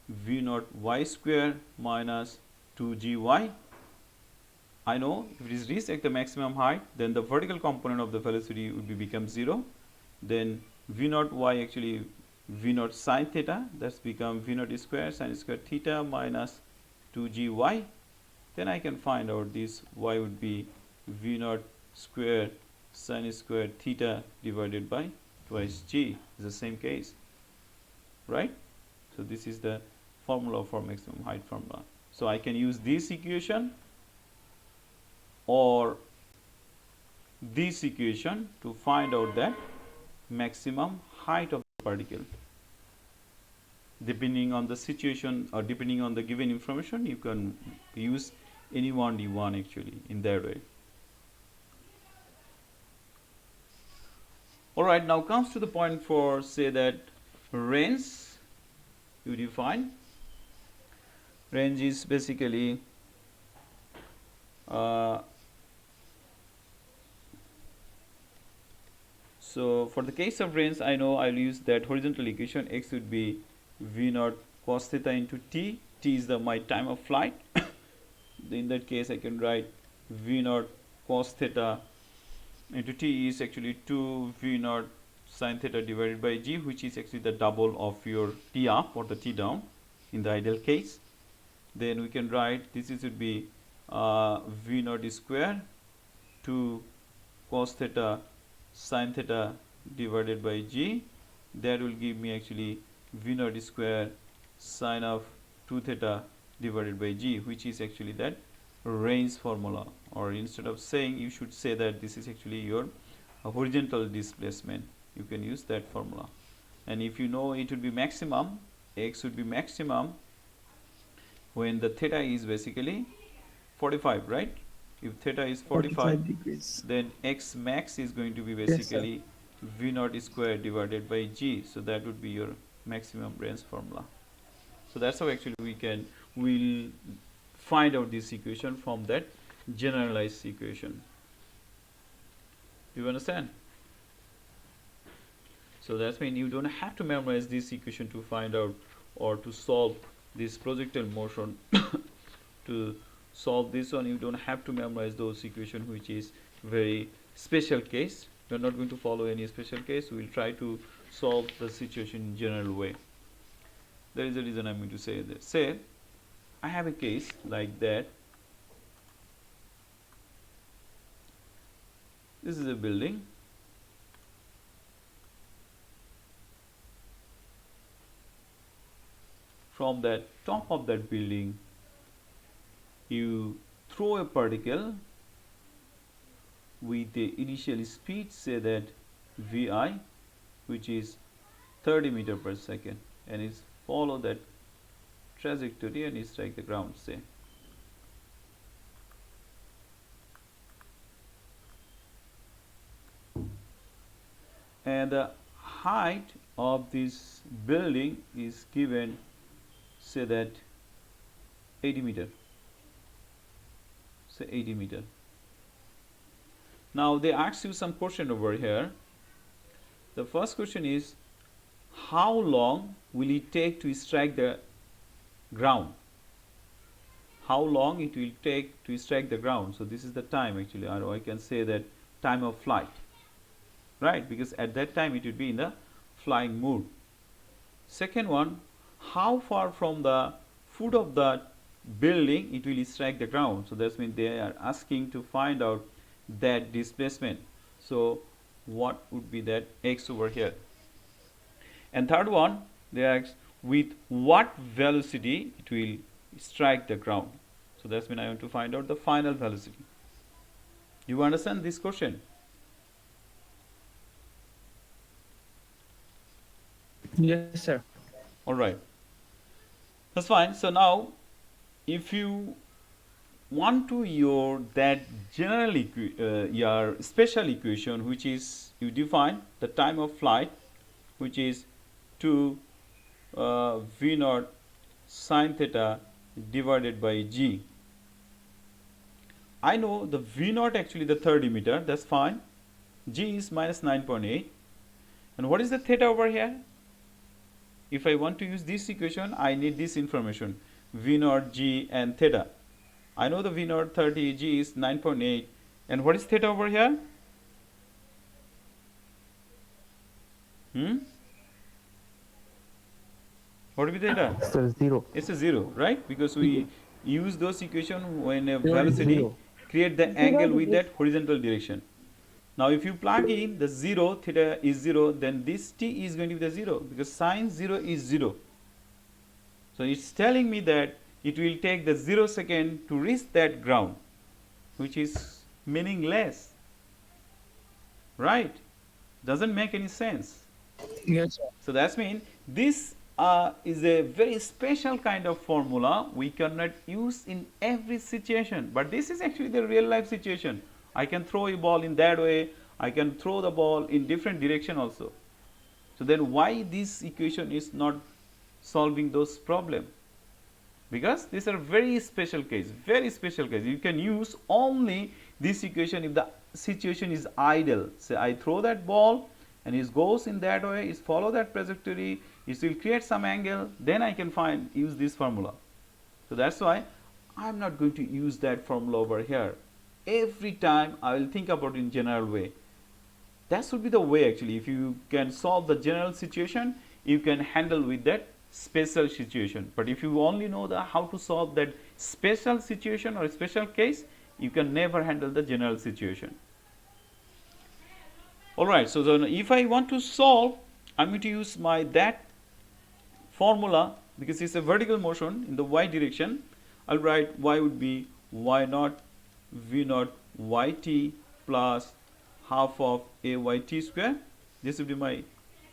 v naught y square minus 2gy. I know if it is reached at the maximum height, then the vertical component of the velocity would be become 0. Then v naught y, actually v naught sine theta, that's become v naught square sine square theta minus 2gy. Then I can find out this y would be v naught square sine square theta divided by twice g. Is the same case, right? So this is the formula for maximum height formula. So I can use this equation or this equation to find out that maximum height of the particle. Depending on the situation or depending on the given information, you can use any one you want, actually, in that way. Alright, now comes to the point for, say, that range you define. Range is basically so for the case of range, I know I'll use that horizontal equation. X would be v naught cos theta into t. T is my time of flight. In that case, I can write v naught cos theta into t is actually 2 v naught sin theta divided by g, which is actually the double of your t up or the t down in the ideal case. Then we can write this is would be v naught square 2 cos theta sin theta divided by g. That will give me actually v naught square sine of 2 theta divided by g, which is actually that range formula. Or instead of saying, you should say that this is actually your horizontal displacement. You can use that formula. And if you know it would be maximum, x would be maximum when the theta is basically 45, right? If theta is 45 degrees, then x max is going to be basically v naught square divided by g. So that would be your maximum range formula. So that's how actually we'll find out this equation from that generalized equation. Do you understand? So that's mean you don't have to memorize this equation to find out or to solve this projectile motion. To solve this one, you don't have to memorize those equation, which is very special case. We are not going to follow any special case. We will try to solve the situation in general way. There is a reason I'm going to say that. Say I have a case like that. This is a building. From that top of that building, you throw a particle with the initial speed, say that vi, which is 30 meter per second, and is follow that trajectory and strike the ground, say. And the height of this building is given, say that 80 meter, say 80 meter. Now they ask you some question over here. The first question is, how long will it take to strike the ground? How long it will take to strike the ground? So this is the time actually, or I can say that time of flight, right? Because at that time it will be in the flying mode. Second one, how far from the foot of the building it will strike the ground? So that means they are asking to find out that displacement. So what would be that x over here? And third one, they ask with what velocity it will strike the ground. So that's mean I want to find out the final velocity. You understand this question? Yes, sir. All right, that's fine. So now if you want to your that general your special equation, which is you define the time of flight, which is 2 v naught sine theta divided by g. I know the v naught actually the 30 meter, that's fine. G is minus 9.8. And what is the theta over here? If I want to use this equation, I need this information, v naught, g and theta. I know the v naught 30, g is 9.8. And what is theta over here? What will be theta? Sir, 0. It's a 0, right? Because we use those equations when a Zero is velocity 0. create the angle with that horizontal direction. Now if you plug in the 0, theta is 0, then this t is going to be the 0, because sine 0 is 0. So it's telling me that it will take the 0 second to reach that ground, which is meaningless, right? Doesn't make any sense. Yes, sir. So that's mean this is a very special kind of formula we cannot use in every situation, but this is actually the real life situation. I can throw a ball in that way, I can throw the ball in different direction also. So then why this equation is not solving those problem? Because these are very special case, very special case. You can use only this equation if the situation is ideal. Say I throw that ball and it goes in that way, it follow that trajectory, it will create some angle, then I can use this formula. So that's why I'm not going to use that formula over here. Every time I will think about it in general way. That should be the way actually. If you can solve the general situation, you can handle with that special situation. But if you only know how to solve that special situation or special case, you can never handle the general situation. Alright, so then if I want to solve, I'm going to use that formula, because it's a vertical motion in the y direction. I'll write y would be y naught v naught yt plus half of ayt square. This will be my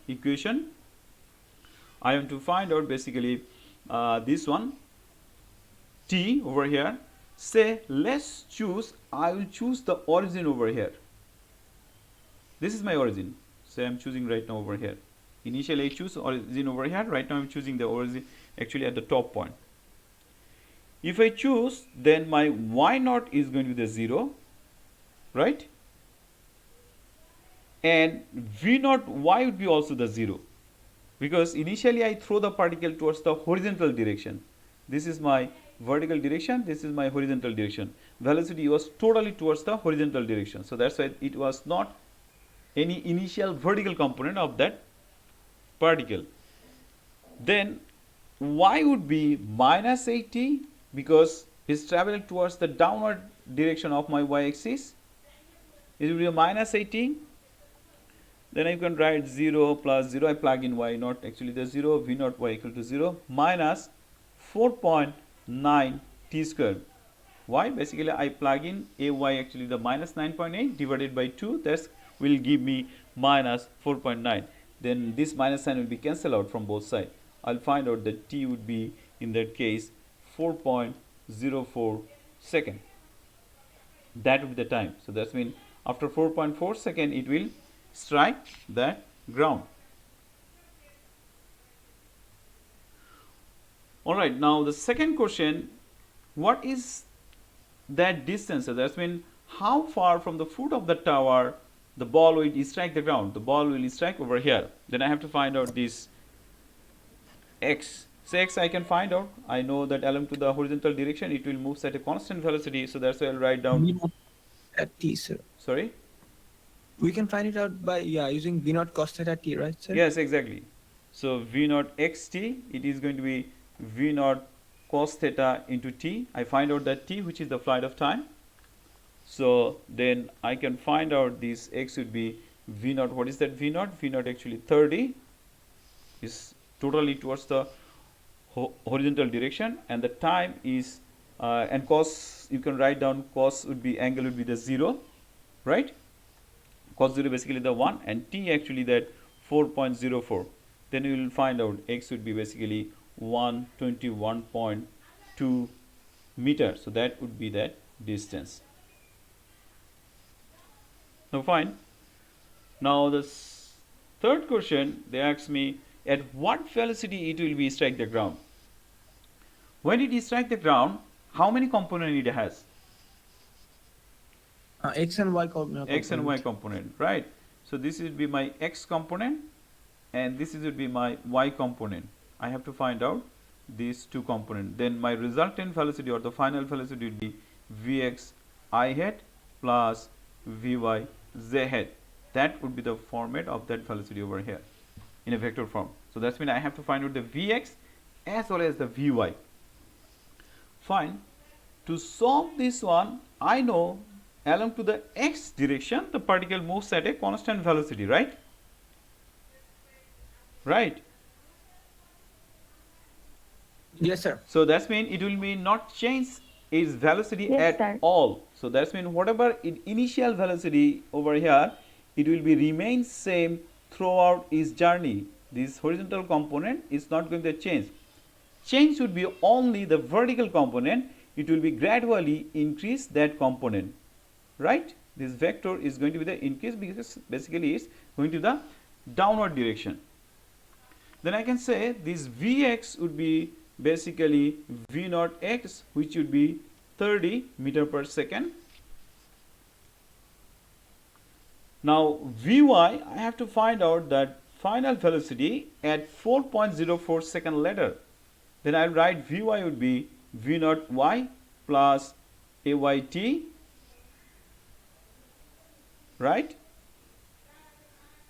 equation. I am to find out basically this one, t over here. Say let's choose, I will choose the origin over here. This is my origin. Say I'm choosing right now over here. Initially I choose origin over here. Right now I'm choosing the origin actually at the top point. If I choose, then my y naught is going to be the 0, right? and v naught y would be also the 0, because initially I throw the particle towards the horizontal direction. This is my vertical direction, this is my horizontal direction. Velocity was totally towards the horizontal direction, so that's why it was not any initial vertical component of that particle. Then y would be minus 80, because it's traveling towards the downward direction of my y-axis. It will be a minus 80. Then I can write 0 plus 0, I plug in y naught, actually the 0, v naught y equal to 0, minus 4.9 t square. Why? Basically I plug in ay, actually the minus 9.8 divided by 2, that will give me minus 4.9. Then this minus sign will be cancelled out from both sides. I'll find out that t would be, in that case, 4.04 second. That would be the time. So that means after 4.4 second it will strike the ground. Alright, now the second question, what is that distance? So that means how far from the foot of the tower the ball will strike the ground. The ball will strike over here. Then I have to find out this x. So x I can find out. I know that along to the horizontal direction it will move at a constant velocity. So that's why I'll write down. V naught at t, sir. Sorry? We can find it out by using v naught cos theta t, right, sir? Yes, exactly. So v naught xt, it is going to be v naught cos theta into t. I find out that t, which is the flight of time. So then I can find out this x would be v naught. What is that v naught? V naught actually 30 is totally towards the horizontal direction, and the time is and cos, you can write down cos would be, angle would be the 0, right? Cos 0 basically the 1, and t actually that 4.04. Then you will find out x would be basically 121.2 meters. So that would be that distance. Now fine. Now the third question, they ask me at what velocity it will be strike the ground. When it strike the ground, how many components it has? X and y component. X and y component, right? So this would be my x component, and this would be my y component. I have to find out these two components. Then my resultant velocity, or the final velocity, would be vx I hat plus vy z hat. That would be the format of that velocity over here in a vector form. So that's mean I have to find out the vx as well as the vy. Fine. To solve this one, I know along to the x direction the particle moves at a constant velocity, right? Right. Yes, sir. So that's mean it will be not change its velocity Yes, at sir. all. So that's mean whatever initial velocity over here, it will be remain same throughout its journey. This horizontal component is not going to change. Change would be only the vertical component. It will be gradually increase that component, right? This vector is going to be the increase, because basically it's going to the downward direction. Then I can say this Vx would be basically V naught x, which would be 30 meter per second. Now Vy, I have to find out that final velocity at 4.04 second later. Then I'll write Vy would be V naught y plus Ayt, right?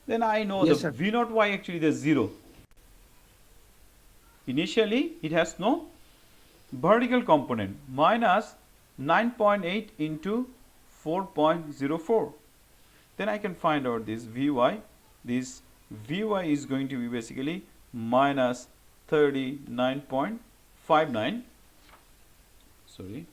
Then I know Yes, the sir. V naught y actually is 0. Initially it has no vertical component, minus 9.8 into 4.04. Then I can find out this Vy. This Vy is going to be basically minus 39.59. Sorry,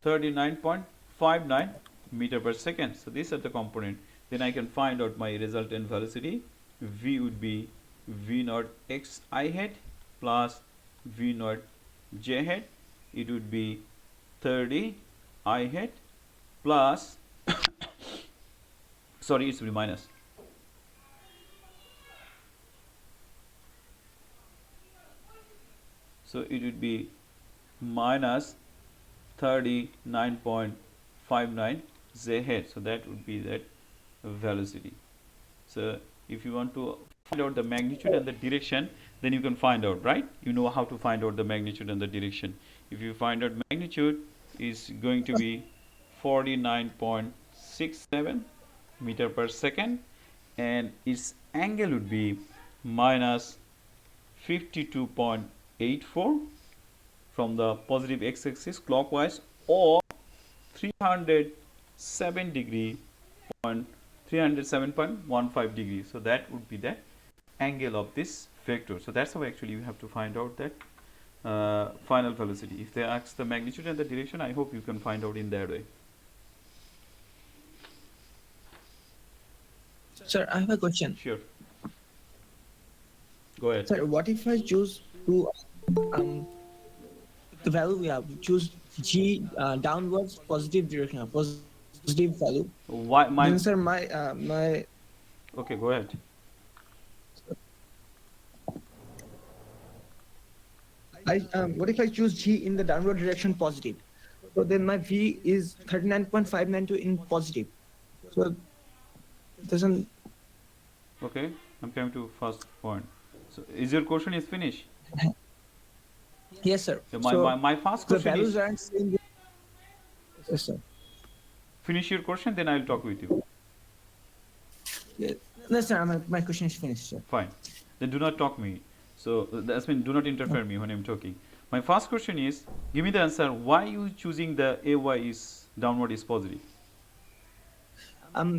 39.59 meter per second. So these are the component. Then I can find out my resultant velocity. V would be V naught x I hat plus V naught j hat. It would be 30 I hat plus sorry, it should be minus. So it would be minus 39.59 z hat. So that would be that velocity. So if you want to find out the magnitude and the direction, then you can find out, right? You know how to find out the magnitude and the direction. If you find out magnitude is going to be 49.67 meter per second, and its angle would be minus 52.84 from the positive x-axis clockwise, or 307 degree point 307.15 degrees. So that would be the angle of this vector. So that's how actually you have to find out that final velocity. If they ask the magnitude and the direction, I hope you can find out in that way. Sir, I have a question. Sure. Go ahead. Sir, what if I choose to the value we have choose g downwards positive direction, positive value? Why my? Then, sir, my Okay, go ahead. what if I choose g in the downward direction positive? So then my v is 39.592 in positive. So it doesn't. Okay, I'm coming to first point. So is your question is finished? Yes, sir. So So my first the question values is, aren't same. Yes, sir. finish your question, then I'll talk with you. Yeah. No, sir. My question is finished, sir. Fine. Then do not talk me. So that's mean do not interfere me when I'm talking. My first question is, give me the answer. Why you choosing the AY is downward is positive?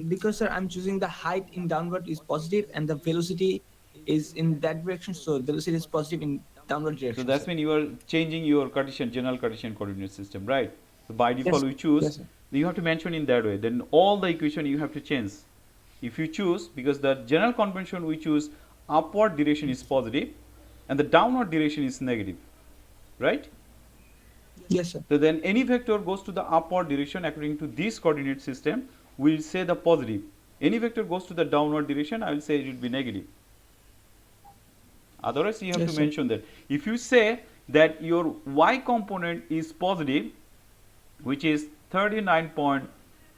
Because, sir, I'm choosing the height in downward is positive and the velocity is in that direction. So velocity is positive in downward direction. So that's sir. mean you are changing your general Cartesian coordinate system, right? So by default we choose. Yes, sir. You have to mention in that way. Then all the equation you have to change. If you choose, because the general convention we choose upward direction is positive and the downward direction is negative, right? Yes, sir. So then any vector goes to the upward direction according to this coordinate system, we'll say the positive. Any vector goes to the downward direction, I will say it will be negative. Otherwise, you have Yes, to sir. mention that. If you say that your y component is positive, which is 39 point,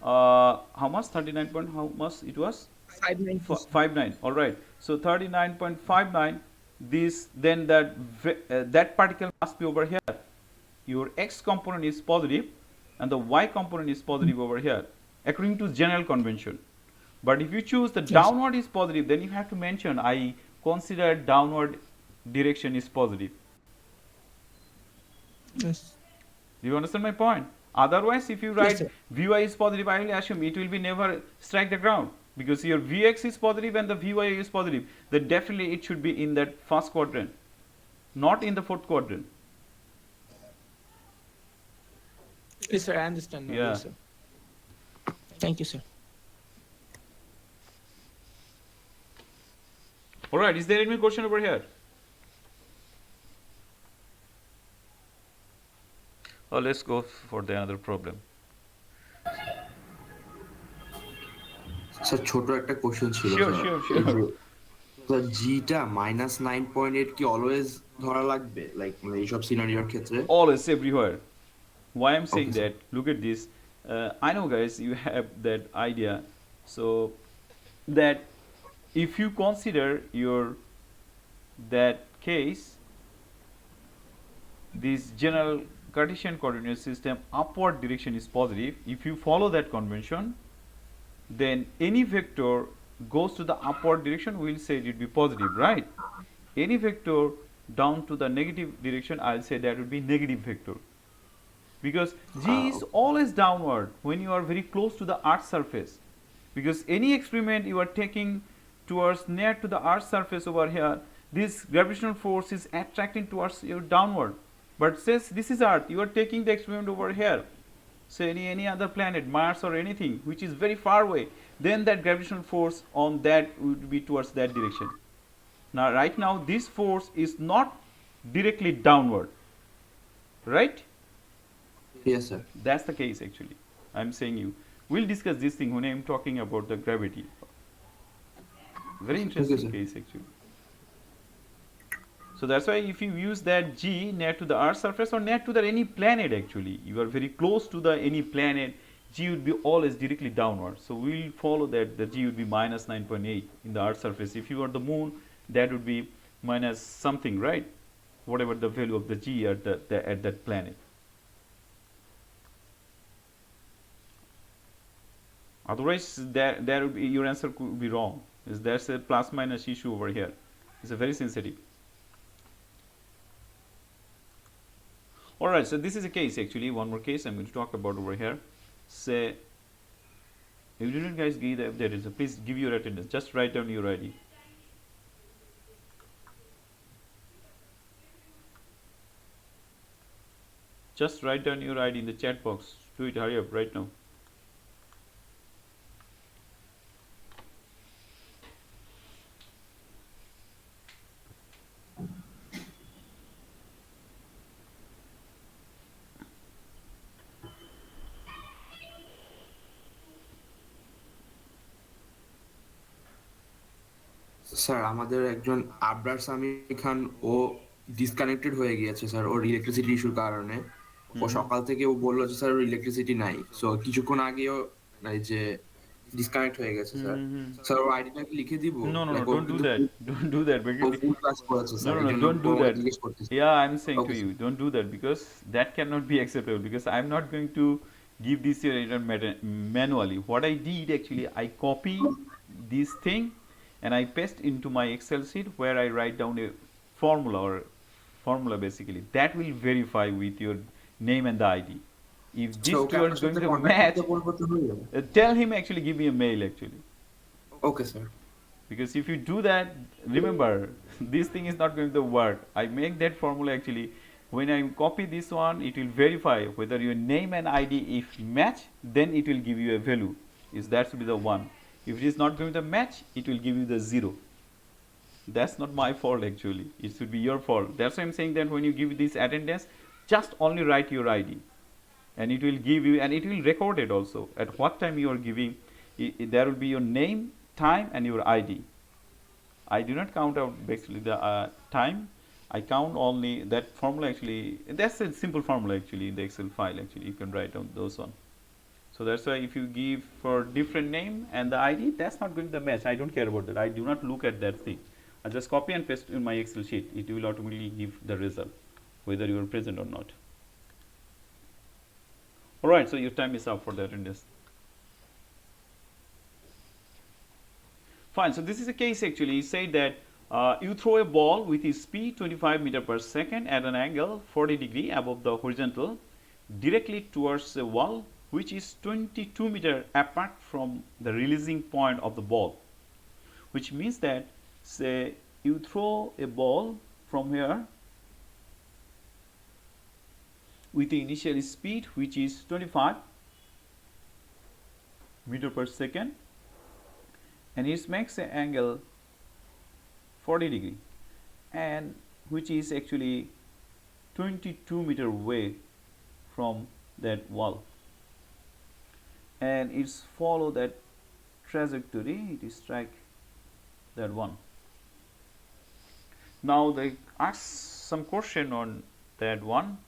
how much? 39 point, how much it was? 59. All right. So 39.59. This then that particle must be over here. Your x component is positive, and the y component is positive over here, according to general convention. But if you choose the downward is positive, then you have to mention I consider downward direction is positive. Yes. Do you understand my point? Otherwise, if you write sir. Vy is positive, I will assume it will be never strike the ground, because your Vx is positive and the Vy is positive. Then definitely it should be in that first quadrant, not in the fourth quadrant. Yes, sir. I understand now. Yeah. Yes, sir. Thank you, sir. All right. Is there any question over here? Oh, let's go for the another problem. Sir ছোট একটা question ছিল Sure. তো জিটা -9.8 কি always ধরা লাগবে like মানে এইসব সিনারিওর ক্ষেত্রে Always, everywhere. Why I'm saying Okay, sir. that? Look at this. I know, guys, you have that idea. So that if you consider that case, this general Cartesian coordinate system upward direction is positive. If you follow that convention, then any vector goes to the upward direction, we'll say it will be positive, right? Any vector down to the negative direction, I'll say that would be negative vector, because g is always downward when you are very close to the earth's surface, because any experiment you are taking towards near to the earth's surface over here, this gravitational force is attracting towards you downward. But since this is earth, you are taking the experiment over here, say any other planet, Mars or anything which is very far away, then that gravitational force on that would be towards that direction. Now right now this force is not directly downward, right? Yes, sir. That's the case actually. I'm saying you. We'll discuss this thing when I'm talking about the gravity. Very interesting sir. case actually. So that's why if you use that g near to the earth's surface or near to the any planet, actually you are very close to the any planet, G would be always directly downward. So we will follow that the G would be minus 9.8 in the Earth's surface. If you are the moon, that would be minus something, right? Whatever the value of the G at at that planet. Otherwise, there would be, your answer could be wrong. There's a plus minus issue over here. It's a very sensitive. Alright, so this is a case actually, one more case I'm going to talk about over here. Say, if you didn't guys give the update, so please give your attendance. Just write down your ID. Just write down your ID in the chat box. Do it, hurry up right now. Sir আমাদের একজন আবরার সামি খান ও disconnected হয়ে গিয়েছে sir ওর electricity ইস্যুর কারণে ও সকাল থেকে ও বললো যে স্যার ওর ইলেকট্রিসিটি নাই সো কিছুক্ষণ আগেও এই যে ডিসকানেক্ট হয়ে গেছে স্যার স্যার ওর আইডিটা কি লিখে দিব No, don't do that. Don't do that. Full class করেছে স্যার Don't do that. জিজ্ঞেস করতেছি Yeah, I'm saying to Okay, you, don't do that because that cannot be acceptable because I'm not going to give this here manually. What I did actually, I copy this thing and I paste into my Excel sheet where I write down a formula basically. That will verify with your name and the ID. If these two are going to match, tell him actually give me a mail actually. Okay, sir. Because if you do that, remember this thing is not going to work. I make that formula actually. When I copy this one, it will verify whether your name and ID if match, then it will give you a value. Is that should be the 1. If it is not going to match, it will give you the 0. That's not my fault actually. It should be your fault. That's why I'm saying that when you give this attendance, just only write your ID. And it will give you, and it will record it also. At what time you are giving, there will be your name, time, and your ID. I do not count out basically the time. I count only that formula actually. That's a simple formula actually in the Excel file actually. You can write down those one. So that's why if you give for different name and the ID, that's not going to match. I don't care about that. I do not look at that thing. I just copy and paste in my Excel sheet. It will automatically give the result, whether you are present or not. Alright, so your time is up for that in this. Fine, so this is a case actually. Say that you throw a ball with a speed 25 meter per second at an angle 40 degree above the horizontal directly towards a wall which is 22 meter apart from the releasing point of the ball. Which means that say you throw a ball from here with the initial speed which is 25 meter per second and it makes an angle 40 degree and which is actually 22 meter away from that wall and it's follow that trajectory, it is strike that one. Now they ask some question on that one.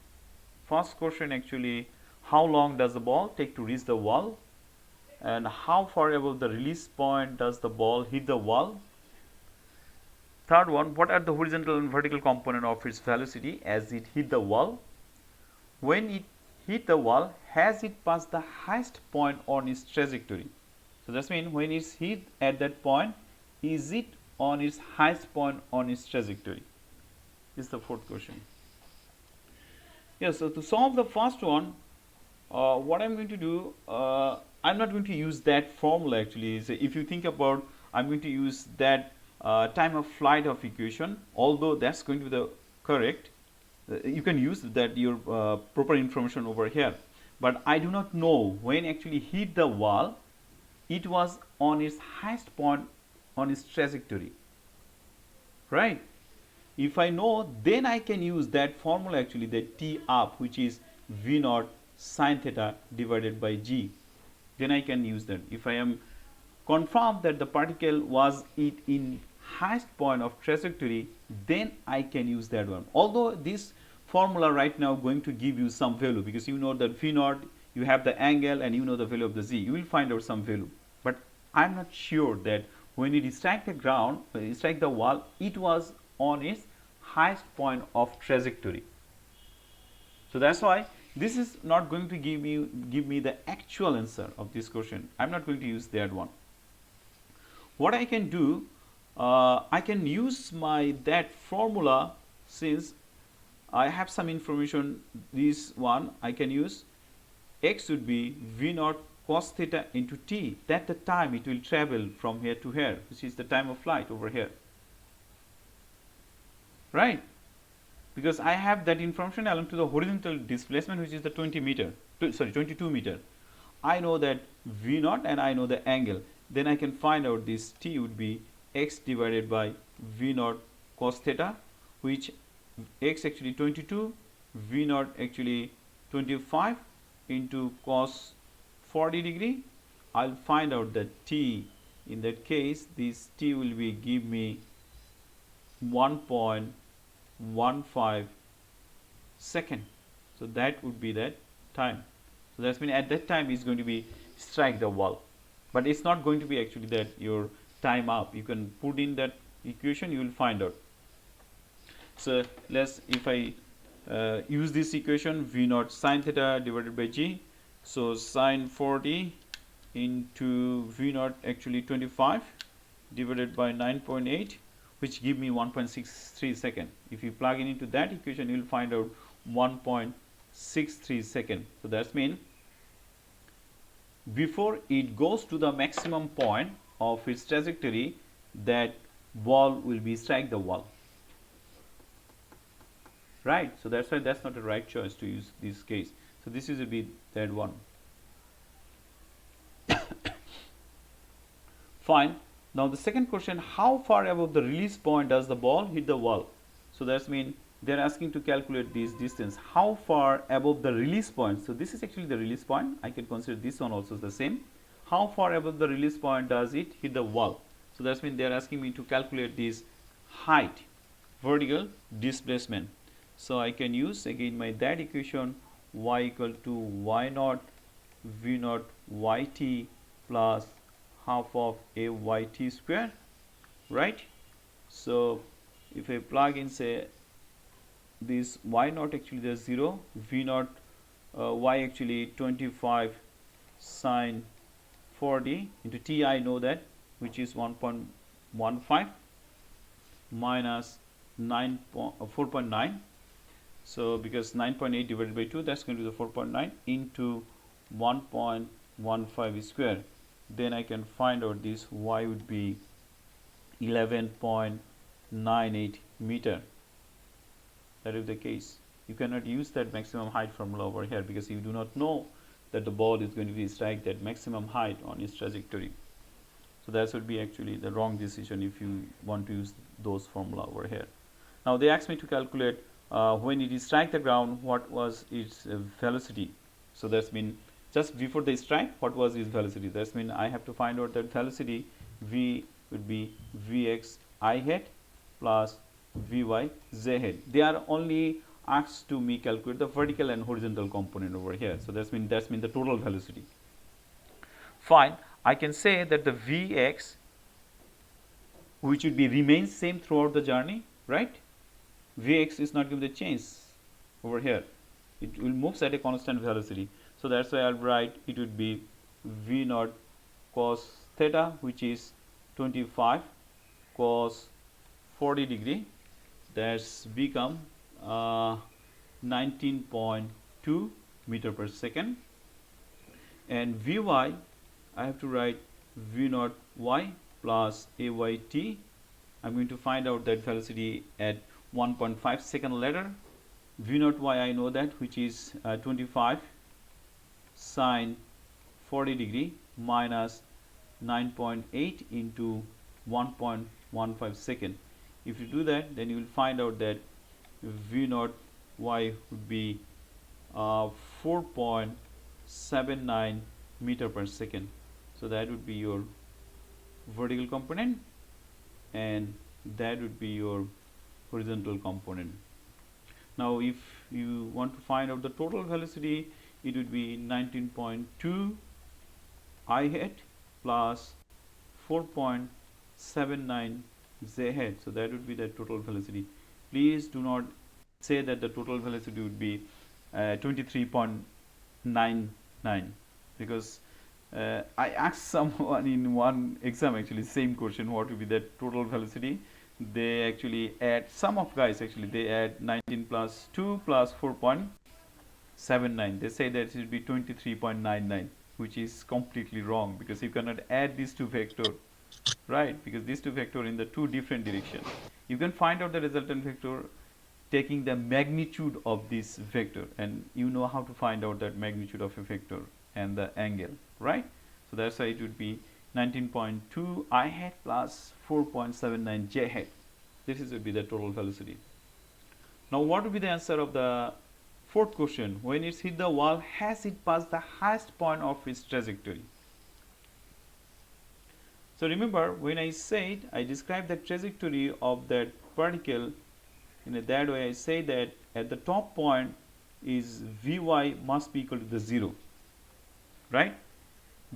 First question actually, how long does the ball take to reach the wall and how far above the release point does the ball hit the wall. Third one, what are the horizontal and vertical component of its velocity as it hit the wall. When it hit the wall, has it passed the highest point on its trajectory. So that means when it's hit at that point, is it on its highest point on its trajectory? This is the fourth question. Yes, so to solve the first one, what I'm going to do, I'm not going to use that formula actually. So if you think about, I'm going to use that time of flight of equation, although that's going to be the correct. You can use that your proper information over here. But I do not know when actually hit the wall, it was on its highest point on its trajectory. Right? If I know, then I can use that formula actually, the T up, which is V naught sin theta divided by G. Then I can use that. If I am confirmed that the particle was in highest point of trajectory, then I can use that one. Although this formula right now going to give you some value because you know that V naught you have the angle and you know the value of the z, you will find out some value. But I'm not sure that when it strike the ground, when it strike the wall, it was on its highest point of trajectory. So that's why this is not going to give me the actual answer of this question. I'm not going to use that one. What I can do, I can use that formula. Since I have some information, this one I can use x would be v naught cos theta into t. That's the time it will travel from here to here, which is the time of flight over here, right? Because I have that information along to the horizontal displacement, which is the 22 meter. I know that v naught and I know the angle. Then I can find out this t would be x divided by v naught cos theta, which x actually 22, v naught actually 25 into cos 40 degree. I'll find out that t, in that case this t will be give me 1.15 second. So that would be that time. So that's mean at that time is going to be strike the wall, but it's not going to be actually that your time up. You can put in that equation, you will find out. So let's, if I use this equation, v naught sine theta divided by g, so sine 40 into v naught actually 25 divided by 9.8, which give me 1.63 second. If you plug in into that equation, you will find out 1.63 second. So that's mean before it goes to the maximum point of its trajectory, that ball will be strike the wall, right? So that's why that's not the right choice to use this case. So this is a bit that one. Fine. Now the second question, how far above the release point does the ball hit the wall? So that's mean they're asking to calculate this distance, how far above the release point. So this is actually the release point. I can consider this one also the same. How far above the release point does it hit the wall? So that's mean they're asking me to calculate this height, vertical displacement. So I can use again my that equation, y equal to y naught v naught yt plus half of a yt square, right? So if I plug in, say, this y naught, actually there's 0, v naught y actually 25 sine 40 into t, I know that, which is 1.15 minus 4.9. So because 9.8 divided by 2, that's going to be the 4.9 into 1.15 square. Then I can find out this y would be 11.98 meter. That is the case. You cannot use that maximum height formula over here because you do not know that the ball is going to be strike that maximum height on its trajectory. So that would be actually the wrong decision if you want to use those formula over here. Now they asked me to calculate when it is strike the ground, what was its velocity. So that's mean just before the strike, what was its velocity. That's mean I have to find out that velocity v would be vx I hat plus vy z hat. They are only asked to me calculate the vertical and horizontal component over here. So that's mean the total velocity. Fine. I can say that the vx, which would be remains same throughout the journey, right? Vx is not going to change over here. It will move at a constant velocity. So that's why I'll write it would be v naught cos theta, which is 25 cos 40 degree. That's become 19.2 meter per second. And vy, I have to write v naught y plus ayt. I'm going to find out that velocity at 1.5 second later. V naught y I know that, which is 25 sine 40 degree minus 9.8 into 1.15 second. If you do that, then you will find out that v naught y would be 4.79 meter per second. So that would be your vertical component and that would be your horizontal component. Now if you want to find out the total velocity, it would be 19.2 I hat plus 4.79 z hat. So that would be the total velocity. Please do not say that the total velocity would be 23.99, because I asked someone in one exam actually same question, what would be the total velocity. They actually add, some of guys actually they add 19 plus 2 plus 4.79. They say that it should be 23.99, which is completely wrong, because you cannot add these two vector, right? Because these two vector in the two different directions. You can find out the resultant vector taking the magnitude of this vector, and you know how to find out that magnitude of a vector and the angle, right? So that's why it would be 19.2 I hat plus 4.79 j hat. This would be the total velocity. Now what would be the answer of the fourth question? When it's hit the wall, has it passed the highest point of its trajectory? So remember, when I said, I described the trajectory of that particle in that way, I say that at the top point is Vy must be equal to the 0, right?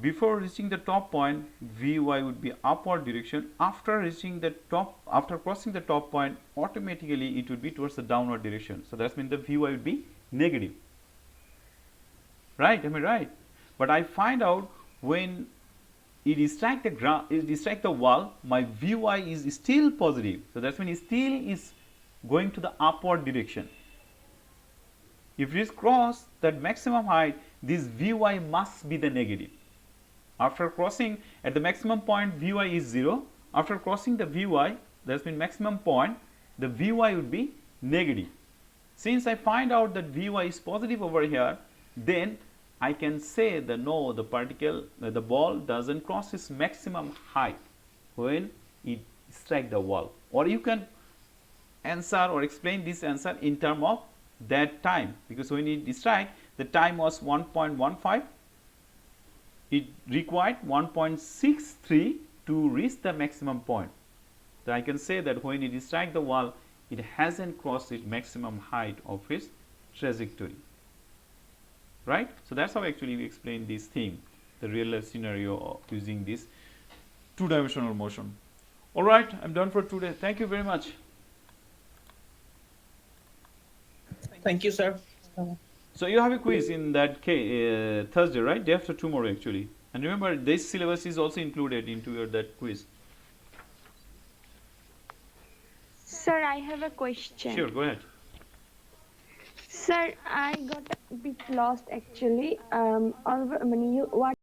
Before reaching the top point, Vy would be upward direction. After reaching the top, after crossing the top point, automatically it would be towards the downward direction. So that means the Vy would be negative, right? Am I right? But I find out when it strike the ground, it strike the wall, my Vy is still positive. So that means it still is going to the upward direction. If it is crossed that maximum height, this Vy must be the negative. After crossing at the maximum point, Vy is 0. After crossing the Vy, that's mean maximum point, the Vy would be negative. Since I find out that Vy is positive over here, then I can say that no, the particle, the ball doesn't cross its maximum height when it strike the wall. Or you can answer or explain this answer in terms of that time, because when it strike, the time was 1.15. It required 1.63 to reach the maximum point. So I can say that when it strike the wall, it hasn't crossed its maximum height of its trajectory, right? So that's how actually we explain this thing, the real life scenario of using this two-dimensional motion. All right, I'm done for today. Thank you very much. Thank you, sir. So you have a quiz in that Thursday, right? Day after tomorrow, actually. And remember, this syllabus is also included into your that quiz. Sir, I have a question. Sure, go ahead. Sir, I got a bit lost actually. What